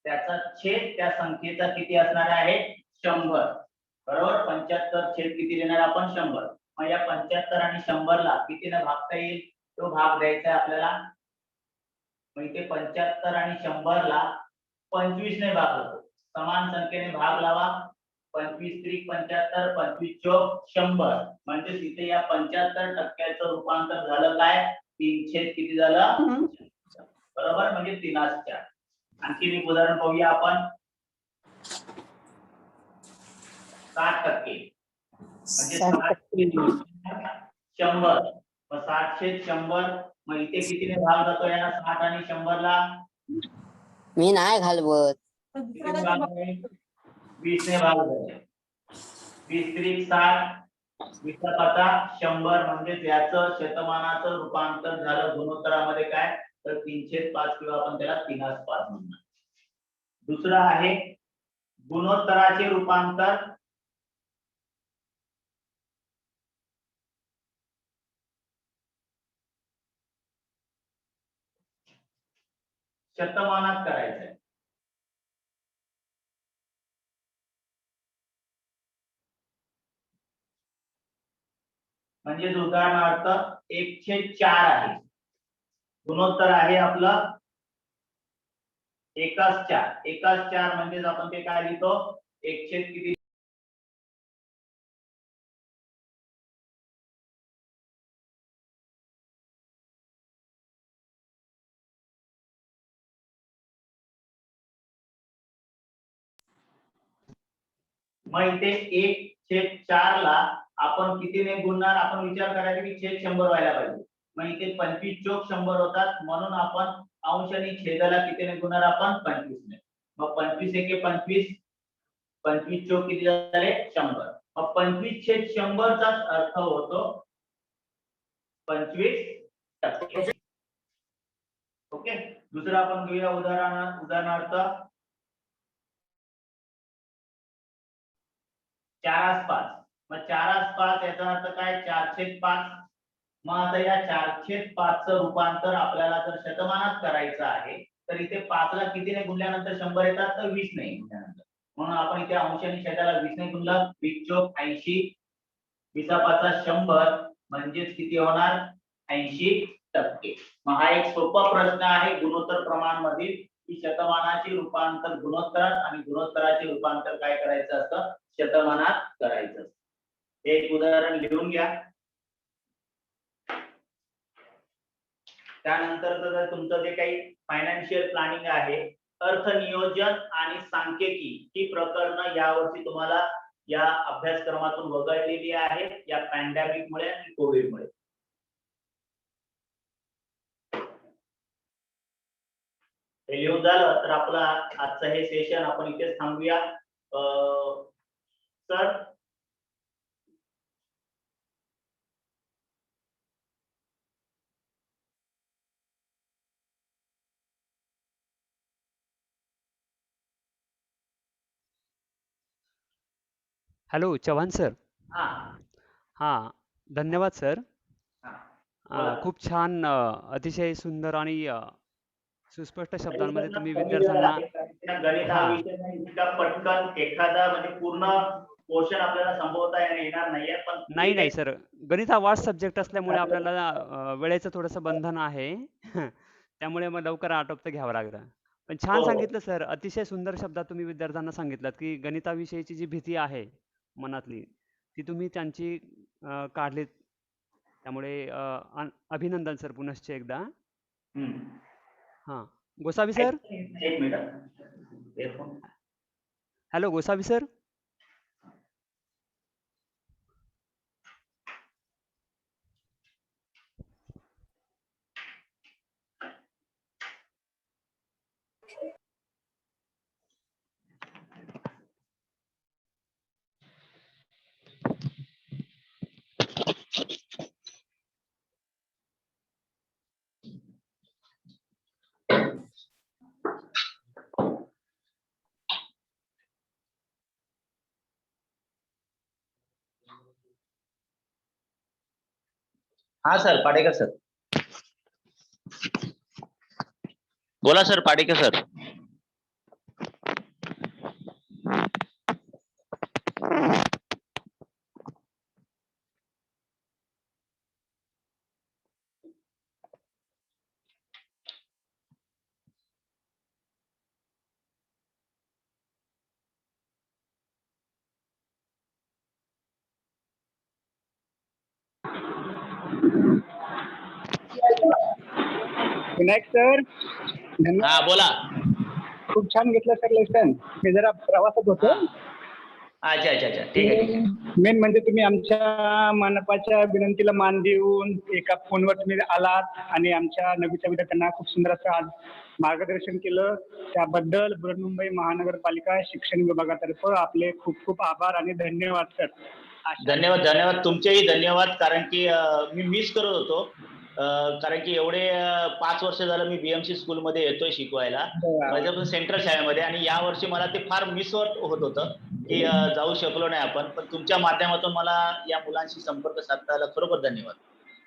त्याचा छेद त्या संख्येचा किती असणार आहे 100. बरोबर. 75 छेद किती देणार आपण 100. मग या 75 आणि 100 ला कितीने भागता येईल तो भाग द्यायचा आहे आपल्याला. मग इथे 75 आणि 100 ला 25 ने भाग होतो. समान संख्येने भाग लावा. 25 त्रिक 75, 25 चौक 100 म्हणजे तिथे या 75% रूपांतर झालं काय 3 किती झालं. बरोबर म्हणजे 3/4. आणखी एक उदाहरण पाहूया आपण. 60% म्हणजे 100. मग 60/100 मग इथे कितीने भाग जातो याला 60 आणि 100 ला. मी नाही घालवत. 20 ने भाग जातो. 20 त्रिक 60 100 म्हणजे याचं शतमानाचं रूपांतर झालं गुणोत्तरामध्ये काय तर 3/5 किंवा आपण त्याला 3/5 म्हणणार. दुसरं आहे गुणोत्तराचे रूपांतर शतमानात करायचंय. म्हणजे उदाहरणार्थ 1/4 आहे, गुणोत्तर आहे आपलं 1/4. 1/4 म्हणजे आपण ते काय लिहितो, 1 किती मग इथे 1/4 ला आपण कितीने गुणणार, आपण विचार करायचा की छेद 100 व्हायला पाहिजे. मग इथे 25 चोक 100 होतात, म्हणून आपण अंश आणि छेदाला कितीने गुणणार, आपण 25 ने. मग 25 एके 25, 25 चोक किती झाले 100. मग 25/100 चा अर्थ होतो 25%. ओके. दुसरं आपण घेऊया उदाहरणार्थ 4/5. मग 4/5 याचा अर्थ काय, 4/5. मग आता या 4/5 चं रूपांतर आपल्याला जर शतमानात करायचं आहे तर इथे 5 ला कितीने गुणल्यानंतर 100 येतात, तर 20 ने गुणल्यानंतर. म्हणून आपण इथे अंश आणि छेदाला 20 ने गुणला. 20 चोक 80, 20/5 100 म्हणजेच किती होणार, 80%. मग हा एक सोपा प्रश्न आहे गुणोत्तर प्रमाण मधील, की शतमानाचे रूपांतर गुणोत्तरात आणि गुणोत्तराचे रूपांतर काय करायचं असतं, शतमानात करायचं. हे एक उदाहरण लिहून घ्या. त्यानंतर जर तुमचं जे काही फायनान्शियल प्लॅनिंग आहे, अर्थनियोजन आणि सांख्यिकी ही प्रकरणं यावर्षी तुम्हाला या अभ्यासक्रमातून वगळलेली आहेत या पॅन्डेमिक मुळे आणि कोविड मुळे. हे लिहून झालं तर आपला आजचं हे सेशन आपण इथेच थांबूया. Sir hello Chavan sir. हा हां, धन्यवाद सर. हा बोला. खूप छान, अतिशय सुंदर आणि सुस्पष्ट शब्दांमध्ये तुम्ही कमी वेळ विद्यार्थ्यांना आहे, कारण गणित हा हां. विषय नाही इतका पटकन एखादा म्हणजे पूर्ण पोर्शन आपल्याला संभवता येणार नाहीये, पण नाही सर, गणित हा वास्ट सब्जेक्ट असल्यामुळे आपल्याला वेळेचं थोडंसं बंधन आहे. त्यामुळे मग लवकर आटोपतं घ्यावं लागलं. पण छान हो. सांगितलं सर. अतिशय सुंदर शब्दात तुम्ही विद्यार्थ्यांना सांगितलं की गणिताविषयीची जी भीती आहे मनातली, ती तुम्ही त्यांची काढलीत. त्यामुळे अभिनंदन सर पुनश्च एकदा. हम्म. हां, गोसावी सर. एक minute. Earphone. Hello Gosavi sir. हा सर, पाडेकर सर. बोला sir, Padekar sir. Vinayak sir. हा बोला. खूप छान घेतलं सर लेसन. मी जरा प्रवासात होतो. अच्छा अच्छा अच्छा, ठीक आहे. मेन म्हणजे तुम्ही आमच्या मनपाच्या विनंतीला मान देऊन एका फोनवर तुम्ही आलात आणि आमच्या नवीच्या विद्यार्थ्यांना खूप सुंदर असं आज मार्गदर्शन केलं. त्याबद्दल बृहन्मुंबई महानगरपालिका शिक्षण विभागातर्फे आपले खूप खूप आभार आणि धन्यवाद सर. धन्यवाद. तुमचेही धन्यवाद, कारण की मी मिस करत होतो कारण की एवढे 5 वर्ष झालं मी बीएमसी स्कूलमध्ये येतोय शिकवायला, माझ्यापासून सेंट्रल शाळेमध्ये, आणि या वर्षी मला ते फार मिस होत होतं की जाऊ शकलो नाही आपण, पण तुमच्या माध्यमातून मला या मुलांशी संपर्क साधता आला. खरोखर धन्यवाद.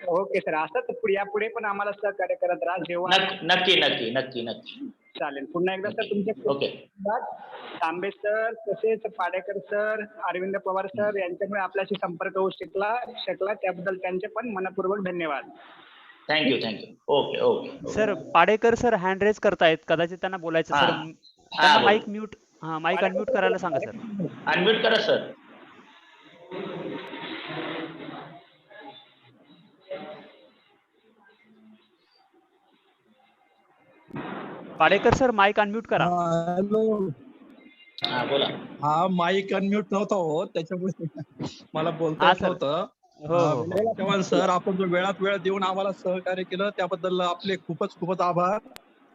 ओके सर, असंच यापुढे पण आम्हाला सहकार्य करत राहा जेव्हा. नक्की नक्की नक्की नक्की चालेल. पुन्हा एकदा सर तुमचे ओके. तांबे सर, तसेच पाडेकर सर, अरविंद पवार सर यांच्यामुळे आपल्याशी संपर्क होऊ शकला त्याबद्दल त्यांचे पण मनपूर्वक धन्यवाद. Thank you. Okay okay. Sir Padekar sir hand raise करतायत, कदाचित त्यांना बोलायचं हा. सर. हा, त्यांना बोल. माईक अनम्यूट करायला सांगा सर. अनम्यूट करा sir. Padekar sir mike unmute करा. हॅलो. हा, बोला. हा, माईक अनम्यूट नव्हता होत, त्याच्यामुळे मला बोलता हा येत सर. नव्हतं. हो. विनायक चव्हाण सर, आपण जो वेळात वेळ देऊन आम्हाला सहकार्य केलं त्याबद्दल आपले खूपच आभार.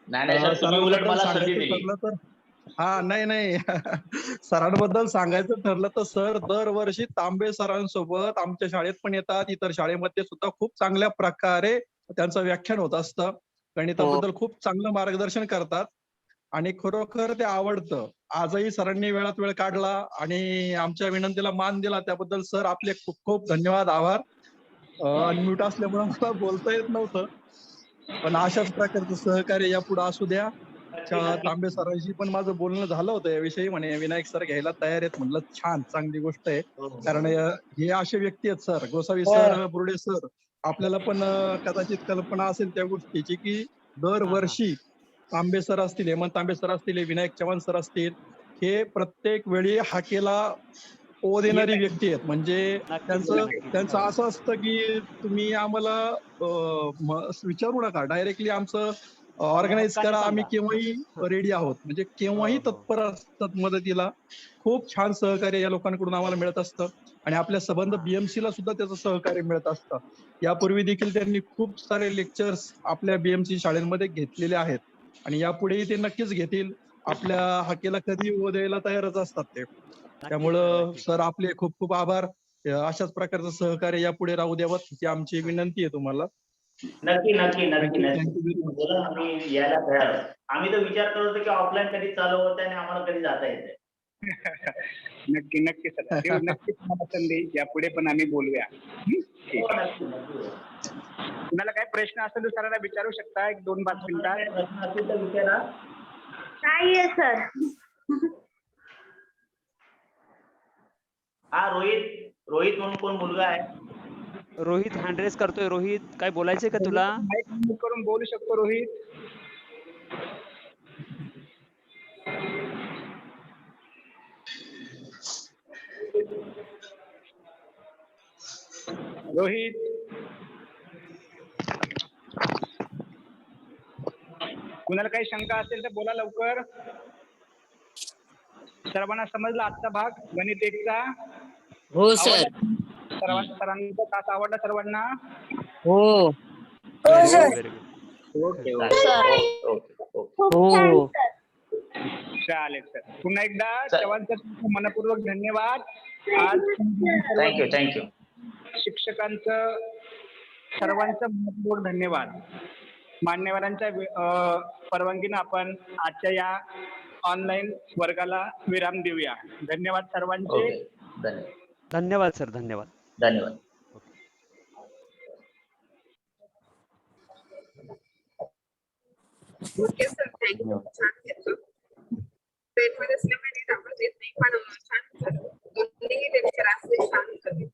नाही सर, तुम्ही उलट सरांबद्दल मला संधी सांगायचं दिली. ठरलं तर नाही सरांबद्दल सांगायचं ठरलं तर सर दरवर्षी तांबे सरांसोबत आमच्या शाळेत पण येतात, इतर शाळेमध्ये सुद्धा खूप चांगल्या प्रकारे त्यांचं व्याख्यान होत असतं. गणिताबद्दल खूप चांगलं मार्गदर्शन करतात आणि खरोखर ते आवडतं. आजही सरांनी वेळात वेळ काढला आणि आमच्या विनंतीला मान दिला, त्याबद्दल सर आपले खूप धन्यवाद, आभार. अनम्यूट असल्यामुळे मला बोलता येत नव्हतं, पण अशाच प्रकारचं सहकार्य यापुढे असू द्या. तांबे सरांशी पण माझं बोलणं झालं होतं याविषयी, म्हणे विनायक सर घ्यायला तयार आहेत. म्हणलं छान, चांगली गोष्ट आहे. कारण हे असे व्यक्ती आहेत sir, Gosavi sir, Burde sir, आपल्याला पण कदाचित कल्पना असेल त्या गोष्टीची की दरवर्षी तांबे सर असतील, हेमंत तांबे सर असतील, विनायक चव्हाण सर असतील, हे प्रत्येक वेळी हाकेला ओ देणारी व्यक्ती आहेत. म्हणजे त्यांचं असं असतं की तुम्ही आम्हाला विचारू नका, डायरेक्टली आमचं ऑर्गनाईज करा, आम्ही केव्हाही रेडी आहोत. म्हणजे केव्हाही तत्पर असतात मदतीला. खूप छान सहकार्य या लोकांकडून आम्हाला मिळत असतं आणि आपल्या संबंध बीएमसी ला सुद्धा त्याचं सहकार्य मिळत असतं. यापूर्वी देखील त्यांनी खूप सारे लेक्चर्स आपल्या बीएमसी शाळेमध्ये घेतलेले आहेत आणि यापुढेही ते नक्कीच घेतील. आपल्या हाकेला कधी ओ द्यायला तयारच असतात ते. त्यामुळं सर आपले खूप आभार. अशाच प्रकारचं सहकार्य यापुढे राहू द्यावं ही आमची विनंती आहे तुम्हाला. नक्की. बोला, आम्ही यायला तयार आहोत. आम्ही तर विचार करत होतो की ऑफलाईन कधी चालू होत आणि आम्हाला कधी जाता येते. नक्की सर, नक्कीच मला संधी यापुढे पण आम्ही बोलूया. कुणाला काही प्रश्न असेल तर सरांना विचारू शकता. 1-2-5 मिनिटात प्रश्न असेल तर विचारा. नाहीये सर. हा, रोहित म्हणून कोण मुलगा आहे? रोहित हँड रेज करतोय. रोहित, काय बोलायचंय का तुला? माईक अनम्यूट करून बोलू शकतो रोहित. रोहित, कुणाला काही शंका असेल तर बोला लवकर. सर्वांना समजला आजचा भाग गणित 1चा? हो सर. सरांचा तास आवडला सर्वांना? हो. Very good. ओके. हो. चालेल सर. पुन्हा एकदा चव्हाण सर मनपूर्वक धन्यवाद. आज थँक्यू. शिक्षकांचं सर्वांचं मनपूर्वक धन्यवाद. मान्यवरांच्या परवानगीनं आपण आजच्या या ऑनलाईन वर्गाला विराम देऊया. धन्यवाद सर्वांचे. धन्यवाद सर. धन्यवाद. Okay sir, thank you. छान घेतलं. ट्रेनमध्ये असल्यामुळे नीट आवाज येत नाही, पण छान झालं. दोन्ही लेक्चर असले छान झाले.